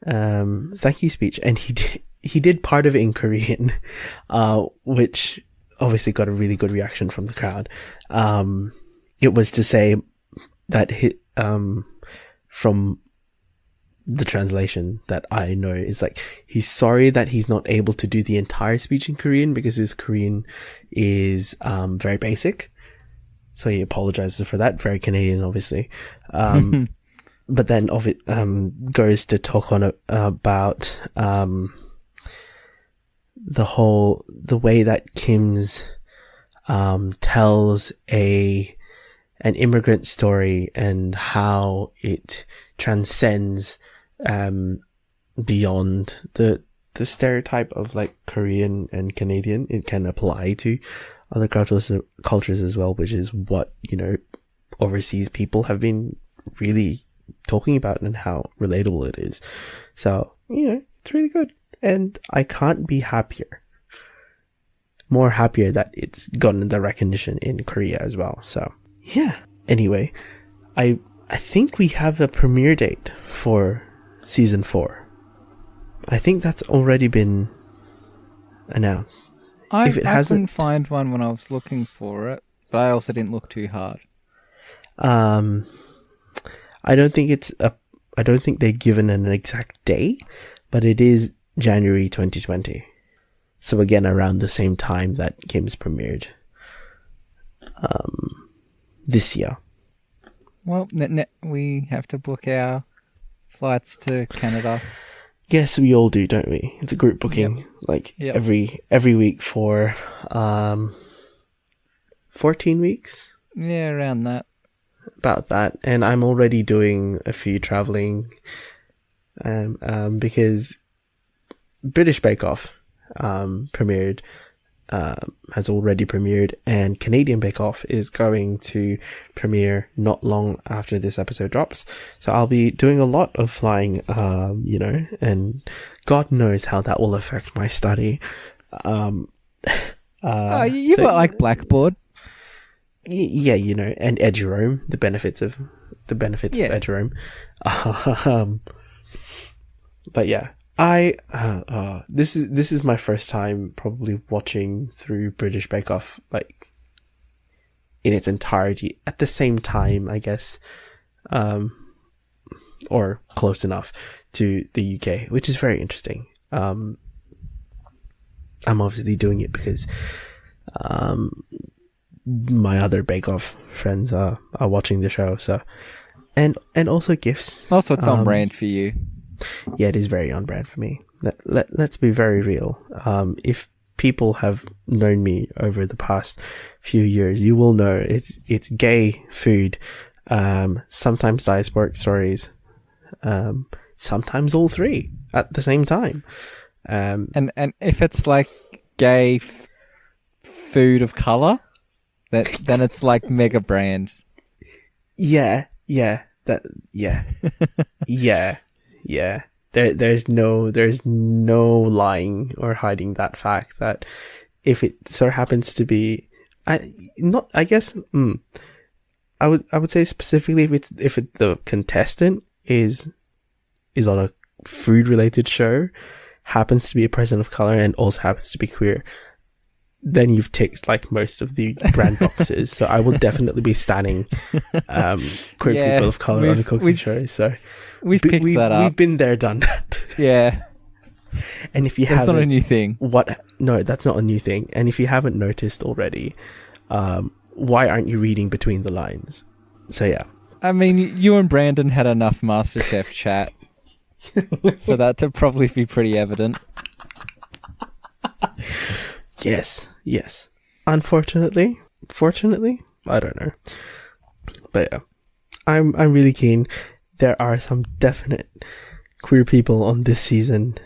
thank you speech, and he did part of it in Korean, which obviously got a really good reaction from the crowd. It was to say that from the translation that I know is like, he's sorry that he's not able to do the entire speech in Korean because his Korean is very basic. So he apologizes for that. Very Canadian, obviously. But then of it goes to talk on about the way that Kim's tells an immigrant story and how it transcends beyond the stereotype of like Korean and Canadian. It can apply to other cultures as well, which is what, overseas people have been really talking about and how relatable it is. So, it's really good. And I can't be more happier that it's gotten the recognition in Korea as well. So, yeah. Anyway, I think we have a premiere date for season 4. I think that's already been announced. I couldn't find one when I was looking for it, but I also didn't look too hard. I don't think they've given an exact day, but it is January 2020. So again, around the same time that Kim's premiered, this year. Well, we have to book our flights to Canada. Yes, we all do, don't we? It's a group booking, Yep. every week for 14 weeks. Yeah, around that. About that, and I'm already doing a few traveling, because British Bake Off has already premiered, and Canadian Bake Off is going to premiere not long after this episode drops. So I'll be doing a lot of flying, and God knows how that will affect my study. You've got like Blackboard. Yeah, and Edgerome, the benefits of Edgerome. But yeah, this is my first time probably watching through British Bake Off like in its entirety at the same time, I guess, or close enough to the UK, which is very interesting. I'm obviously doing it because my other Bake Off friends are watching the show, so and also gifts. Also, it's on brand for you. Yeah, it is very on brand for me. Let's be very real. If people have known me over the past few years, you will know it's gay food, sometimes diasporic stories, sometimes all three at the same time. And if it's like gay food of color, then it's like mega brand. Yeah, yeah, that, yeah, yeah, yeah. There's no lying or hiding that fact that if it sort of happens to be, I guess, I would say specifically if the contestant is on a food related show, happens to be a person of color and also happens to be queer, then you've ticked like most of the brand boxes. So I will definitely be standing queer people of color on the cooking show. So we've picked that up. We've been there, done that. Yeah. And if you haven't, that's not a new thing. No, that's not a new thing. And if you haven't noticed already, why aren't you reading between the lines? So yeah. I mean, you and Brandon had enough MasterChef chat for that to probably be pretty evident. Yes. Fortunately, I don't know. But yeah, I'm really keen. There are some definite queer people on this season,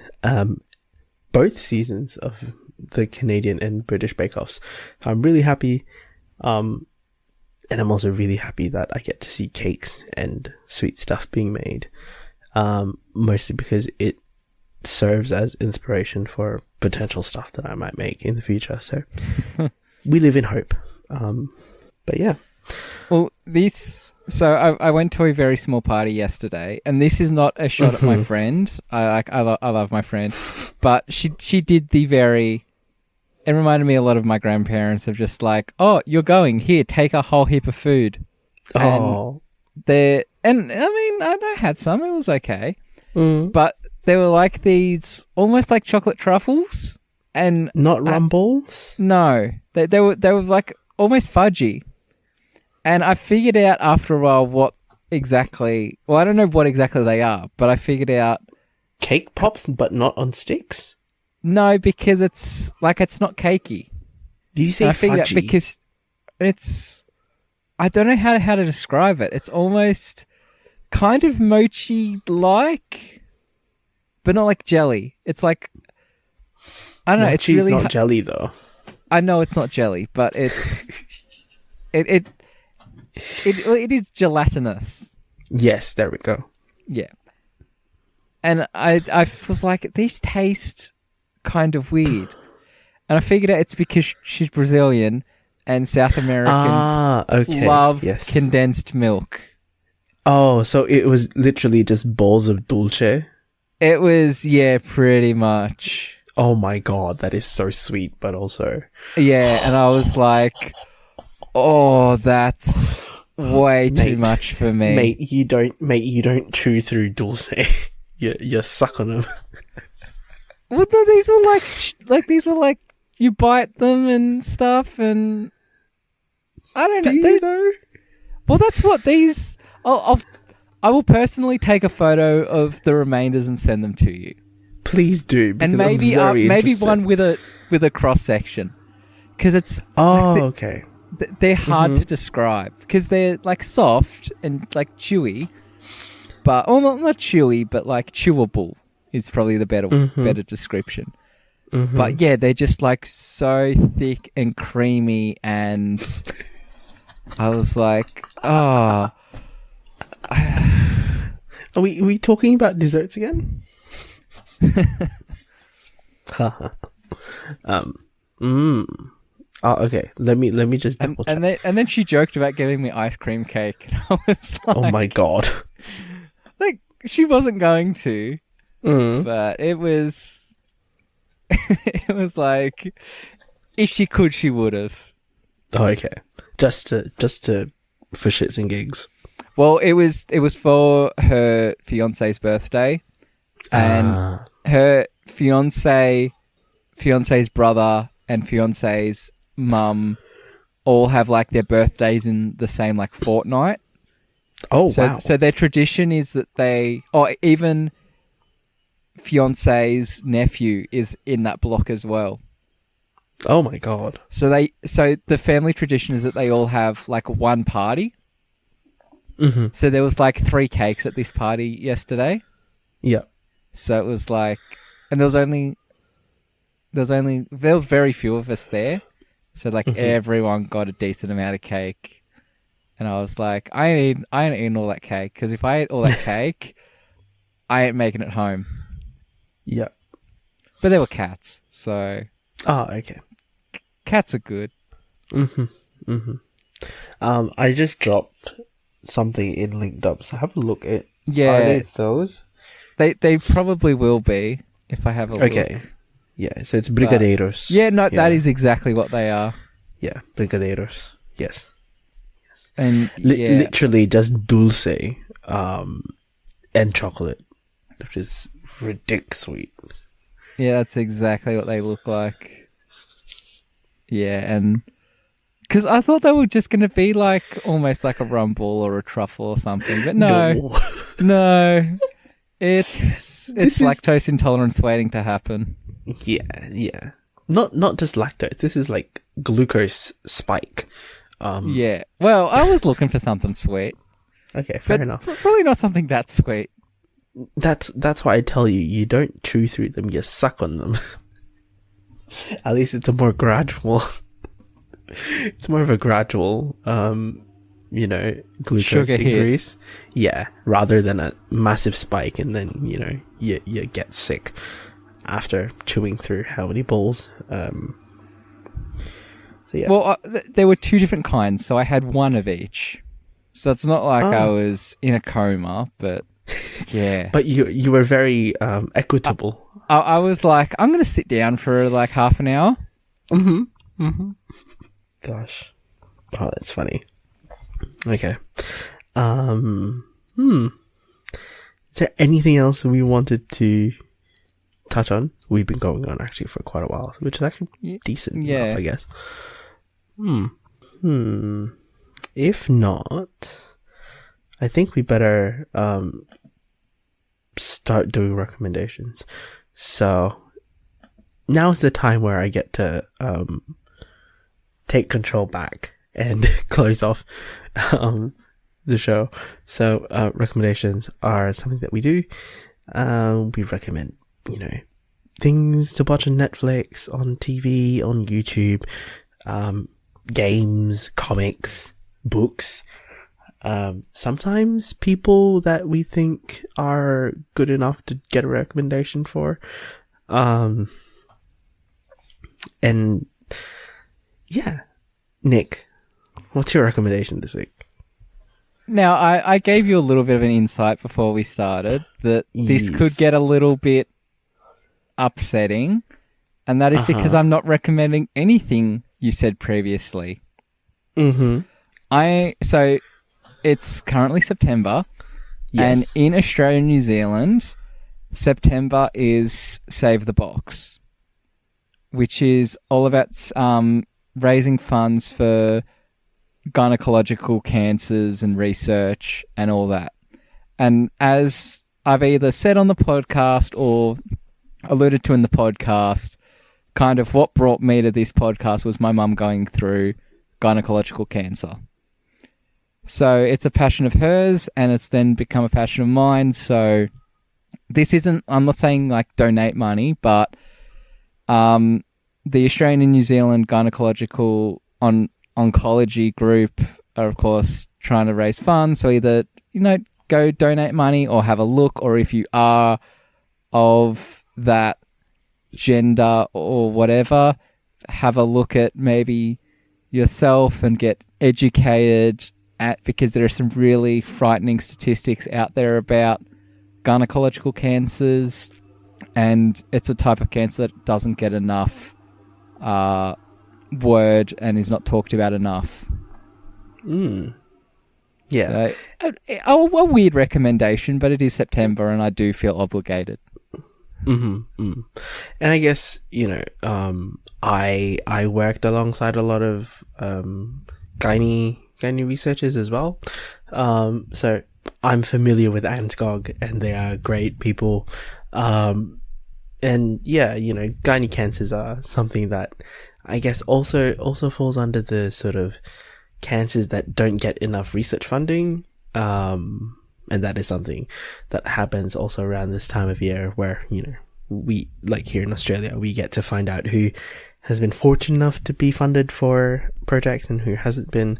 both seasons of the Canadian and British Bake Offs. I'm really happy, and I'm also really happy that I get to see cakes and sweet stuff being made, mostly because it serves as inspiration for potential stuff that I might make in the future. So we live in hope. But yeah. Well, I went to a very small party yesterday, and this is not a shot at my friend. I love my friend, but she did the very. It reminded me a lot of my grandparents of just like, oh, you're going here, take a whole heap of food. Oh, and I mean, I had some. It was okay, but they were like these almost like chocolate truffles, and not rumbles. No, they were like almost fudgy. And I figured out after a while what exactly... Well, I don't know what exactly they are, but I figured out... Cake pops, but not on sticks? No, because it's not cakey. Did you say fudgy? I figured out fudgy? Because it's... I don't know how to describe it. It's almost kind of mochi-like, but not like jelly. It's like... I don't know, it's really... not jelly, though. I know it's not jelly, but it's... It is gelatinous. Yes, there we go. Yeah. And I was like, these taste kind of weird. And I figured out it's because she's Brazilian and South Americans love condensed milk. Oh, so it was literally just bowls of dulce? It was, yeah, pretty much. Oh my god, that is so sweet, but also... Yeah, and I was like... Oh, that's way too much for me. Mate, you don't chew through dulce. you suck on them. Well, no, these were like you bite them and stuff, and I don't know. Do you though? Well, that's what these. I will personally take a photo of the remainders and send them to you. Please do, and maybe one with a cross section, because it's okay. They're hard to describe because they're like soft and like chewy, but not chewy, but like chewable is probably the better description. But yeah, they're just like so thick and creamy, and I was like, oh. Are we talking about desserts again? Oh, okay. Let me just double check. And then she joked about giving me ice cream cake, and I was like, "Oh my god!" Like she wasn't going to, but it was, it was like, if she could, she would have. Oh, okay. Just to for shits and gigs. Well, it was for her fiance's birthday, and her fiance's brother and fiance's mum all have like their birthdays in the same like fortnight. Oh, wow. So their tradition is that even fiance's nephew is in that block as well. Oh my god. So the family tradition is that they all have like one party. So there was like 3 cakes at this party yesterday. Yeah. So it was like, and there was very few of us there. So like everyone got a decent amount of cake. And I was like, I ain't eating all that cake, because if I ate all that cake, I ain't making it home. Yeah. But there were cats, so Oh, okay. cats are good. I just dropped something in linked up, so have a look at. Yeah. Are they those? They probably will be if I have a look. Okay. Yeah, so it's brigadeiros. Yeah, no, that is exactly what they are. Yeah, brigadeiros. Yes. And Literally just dulce, and chocolate, which is ridiculous sweet. Yeah, that's exactly what they look like. Yeah, and because I thought they were just going to be like almost like a rum ball or a truffle or something, but no. It's lactose intolerance waiting to happen. Yeah. Not just lactose. This is like glucose spike. Yeah. Well, I was looking for something sweet. Okay, fair enough. Probably not something that sweet. That's why I tell you, you don't chew through them, you suck on them. At least it's a more gradual. It's more of a gradual, glucose sugar increase. Yeah, rather than a massive spike, and then you get sick after chewing through how many bowls. So yeah. Well, there were two different kinds, so I had one of each. So it's not like I was in a coma, but yeah. But you were very equitable. I was like, I'm going to sit down for like half an hour. Gosh. Oh, that's funny. Okay. Is there anything else we wanted to touch on? We've been going on actually for quite a while, which is actually decent enough, I guess. If not, I think we better start doing recommendations. So now's the time where I get to take control back and close off the show. So recommendations are something that we do. We recommend, things to watch on Netflix, on TV, on YouTube, games, comics, books. Sometimes people that we think are good enough to get a recommendation for. And yeah, Nick, what's your recommendation this week? Now, I gave you a little bit of an insight before we started that this could get a little bit upsetting, and that is because I'm not recommending anything you said previously. So it's currently September, and in Australia and New Zealand, September is Save the Box, which is all about raising funds for gynecological cancers and research and all that. And as I've either said on the podcast or alluded to in the podcast, kind of what brought me to this podcast was my mum going through gynecological cancer. So it's a passion of hers, and it's then become a passion of mine. So this isn't, I'm not saying like donate money, but the Australian and New Zealand Gynecological Oncology group are, of course, trying to raise funds. So either, go donate money or have a look, or if you are of that gender or whatever, have a look at maybe yourself and get educated because there are some really frightening statistics out there about gynecological cancers, and it's a type of cancer that doesn't get enough word and is not talked about enough. Yeah. So, a weird recommendation, but it is September and I do feel obligated. And I guess, I worked alongside a lot of gynae researchers as well. So I'm familiar with ANSGOG, and they are great people. And yeah, gynae cancers are something that I guess also falls under the sort of cancers that don't get enough research funding. And that is something that happens also around this time of year where, we, like here in Australia, we get to find out who has been fortunate enough to be funded for projects and who hasn't been.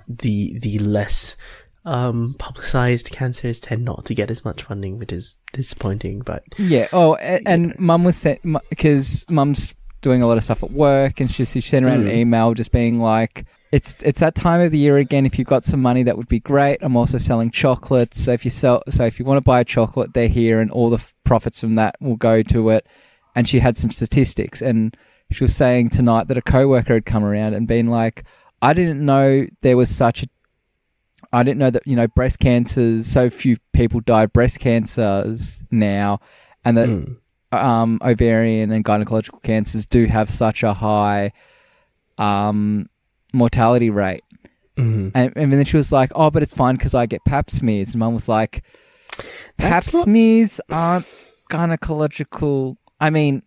the less publicized cancers tend not to get as much funding, which is disappointing. But yeah. Oh, and Mum was sent because Mum's doing a lot of stuff at work, and she sent around an email just being like, it's that time of the year again. If you've got some money, that would be great. I'm also selling chocolates, so if you want to buy a chocolate, they're here, and all the profits from that will go to it. And she had some statistics, and she was saying tonight that a coworker had come around and been like, I didn't know there was I didn't know that, breast cancers, so few people die of breast cancers now, and that ovarian and gynecological cancers do have such a high mortality rate. And then she was like, oh, but it's fine because I get pap smears. And Mum was like, pap smears aren't gynecological. I mean,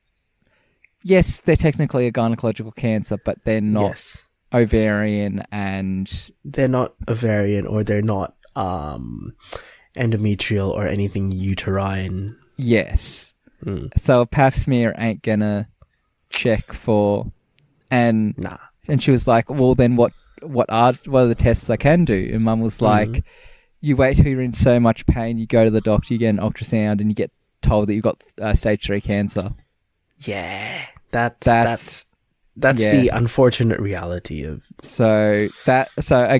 yes, they're technically a gynecological cancer, but they're not. Yes. Ovarian, and they're not ovarian, or they're not endometrial or anything uterine. Yes. So a pap smear ain't gonna check for, and she was like, well, then what are the tests I can do? And Mum was like, you wait till you're in so much pain, you go to the doctor, you get an ultrasound, and you get told that you've got stage 3 cancer. Yeah, that's the unfortunate reality of. So I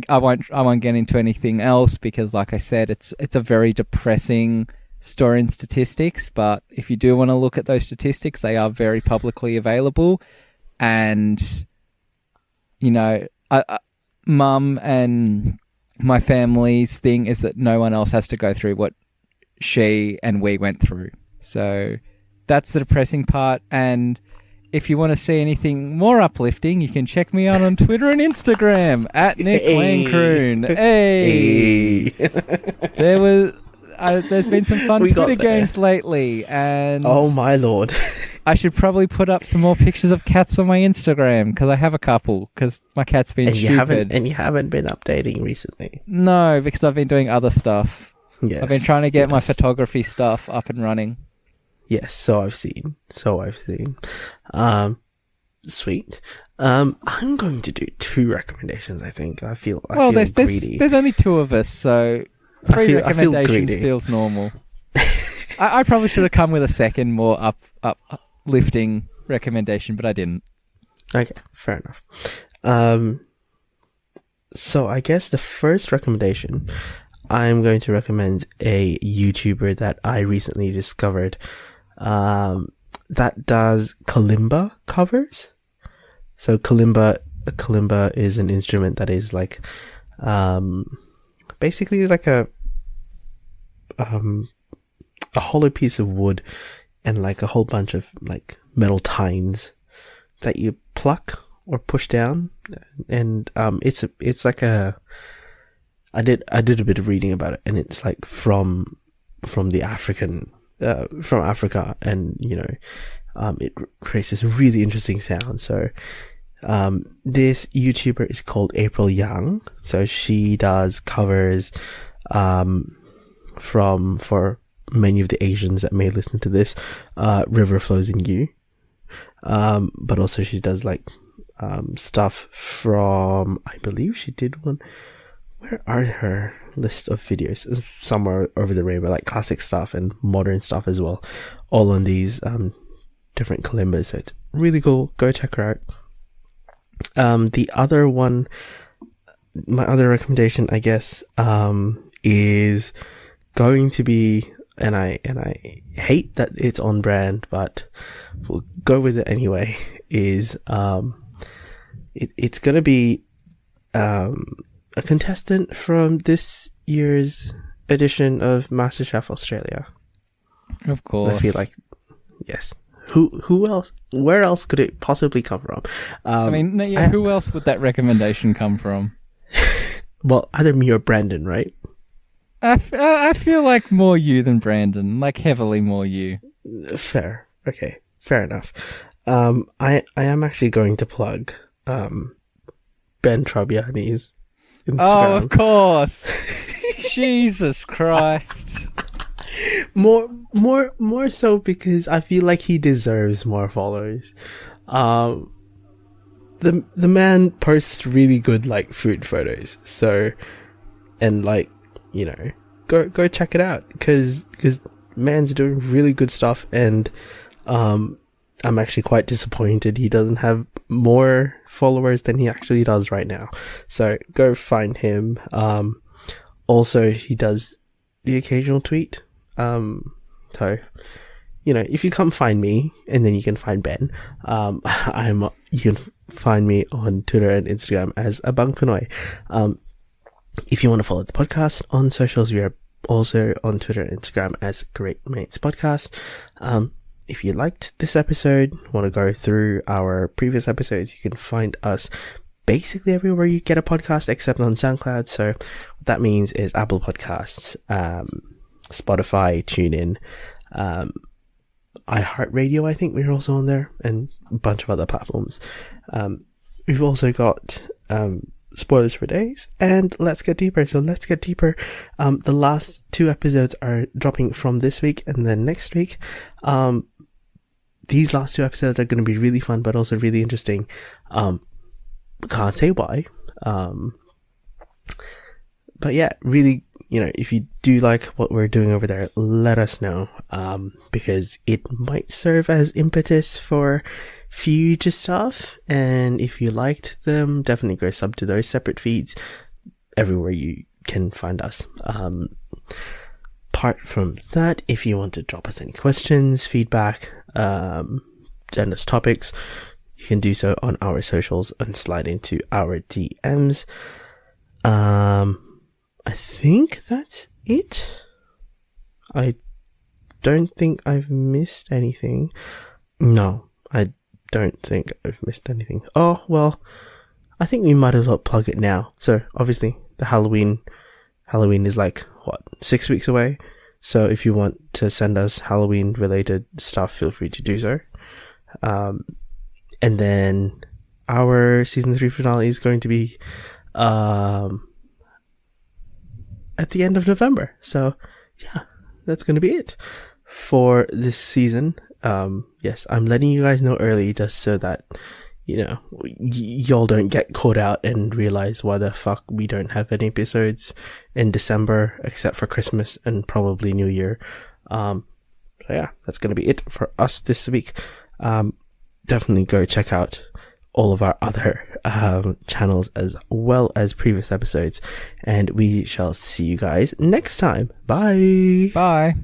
won't get into anything else because, like I said, it's a very depressing story in statistics. But if you do want to look at those statistics, they are very publicly available, and Mum and my family's thing is that no one else has to go through what she and we went through. So that's the depressing part. And if you want to see anything more uplifting, you can check me out on Twitter and Instagram at Nick Lancroon. Hey. There's been some fun Twitter games lately, and oh my lord, I should probably put up some more pictures of cats on my Instagram because I have a couple. Because my cat's been stupid, you haven't been updating recently. No, because I've been doing other stuff. Yes, I've been trying to get my photography stuff up and running. Yes, so I've seen. Sweet. I'm going to do 2 recommendations, I think. I feel greedy. There's only 2 of us, so 3 recommendations feels normal. I probably should have come with a second, more uplifting recommendation, but I didn't. Okay, fair enough. So I guess the first recommendation, I'm going to recommend a YouTuber that I recently discovered that does kalimba covers. So kalimba is an instrument that is like basically like a hollow piece of wood and like a whole bunch of like metal tines that you pluck or push down, and it's like a I did a bit of reading about it, and it's like from the from Africa, and it creates this really interesting sound. So this YouTuber is called April Young. So she does covers for many of the Asians that may listen to this, River Flows in You, but also she does like stuff from, I believe she did one. Where are her list of videos? Somewhere over the rainbow, like classic stuff and modern stuff as well, all on these different kalimbas. So it's really cool. Go check her out. The other one, my other recommendation, I guess, is going to be, and I hate that it's on brand, but we'll go with it anyway. Is it's gonna be a contestant from this year's edition of MasterChef Australia. Of course. And I feel like, yes. Who else? Where else could it possibly come from? Who else would that recommendation come from? Well, either me or Brandon, right? I feel like more you than Brandon, like heavily more you. Fair. Okay. Fair enough. I am actually going to plug Ben Trabiani's Instagram. Oh, of course. Jesus Christ. More so because I feel like he deserves more followers. the man posts really good like food photos. So, and like, you know, go check it out because man's doing really good stuff, and I'm actually quite disappointed he doesn't have more followers than he actually does right now. So go find him. Also, he does the occasional tweet. So, you know, if you come find me, and then you can find Ben, you can find me on Twitter and Instagram as Abang Pinoy. If you want to follow the podcast on socials, we are also on Twitter and Instagram as Great Mates Podcast. If you liked this episode, want to go through our previous episodes, you can find us basically everywhere you get a podcast except on SoundCloud. So what that means is Apple Podcasts, Spotify, TuneIn, iHeartRadio, I think we're also on there, and a bunch of other platforms. We've also got Spoilers for Days and Let's Get Deeper. So Let's Get Deeper, the last 2 episodes are dropping from this week and then next week. These last 2 episodes are going to be really fun, but also really interesting. Can't say why. But yeah, really, you know, if you do like what we're doing over there, let us know, because it might serve as impetus for future stuff. And if you liked them, definitely go sub to those separate feeds everywhere you can find us. Apart from that, if you want to drop us any questions, feedback, send us topics, you can do so on our socials and slide into our DMs. I think that's it. I don't think I've missed anything. No, I don't think I've missed anything. Oh, well, I think we might as well plug it now. So, obviously, the Halloween is like, 6 weeks away? So, if you want to send us Halloween-related stuff, feel free to do so. And then, our Season 3 finale is going to be, at the end of November. So, yeah, that's going to be it for this season. Yes, I'm letting you guys know early just so that, you know, y'all don't get caught out and realize why the fuck we don't have any episodes in December except for Christmas and probably New Year. So yeah, that's going to be it for us this week. Definitely go check out all of our other channels as well as previous episodes, and we shall see you guys next time. Bye. Bye.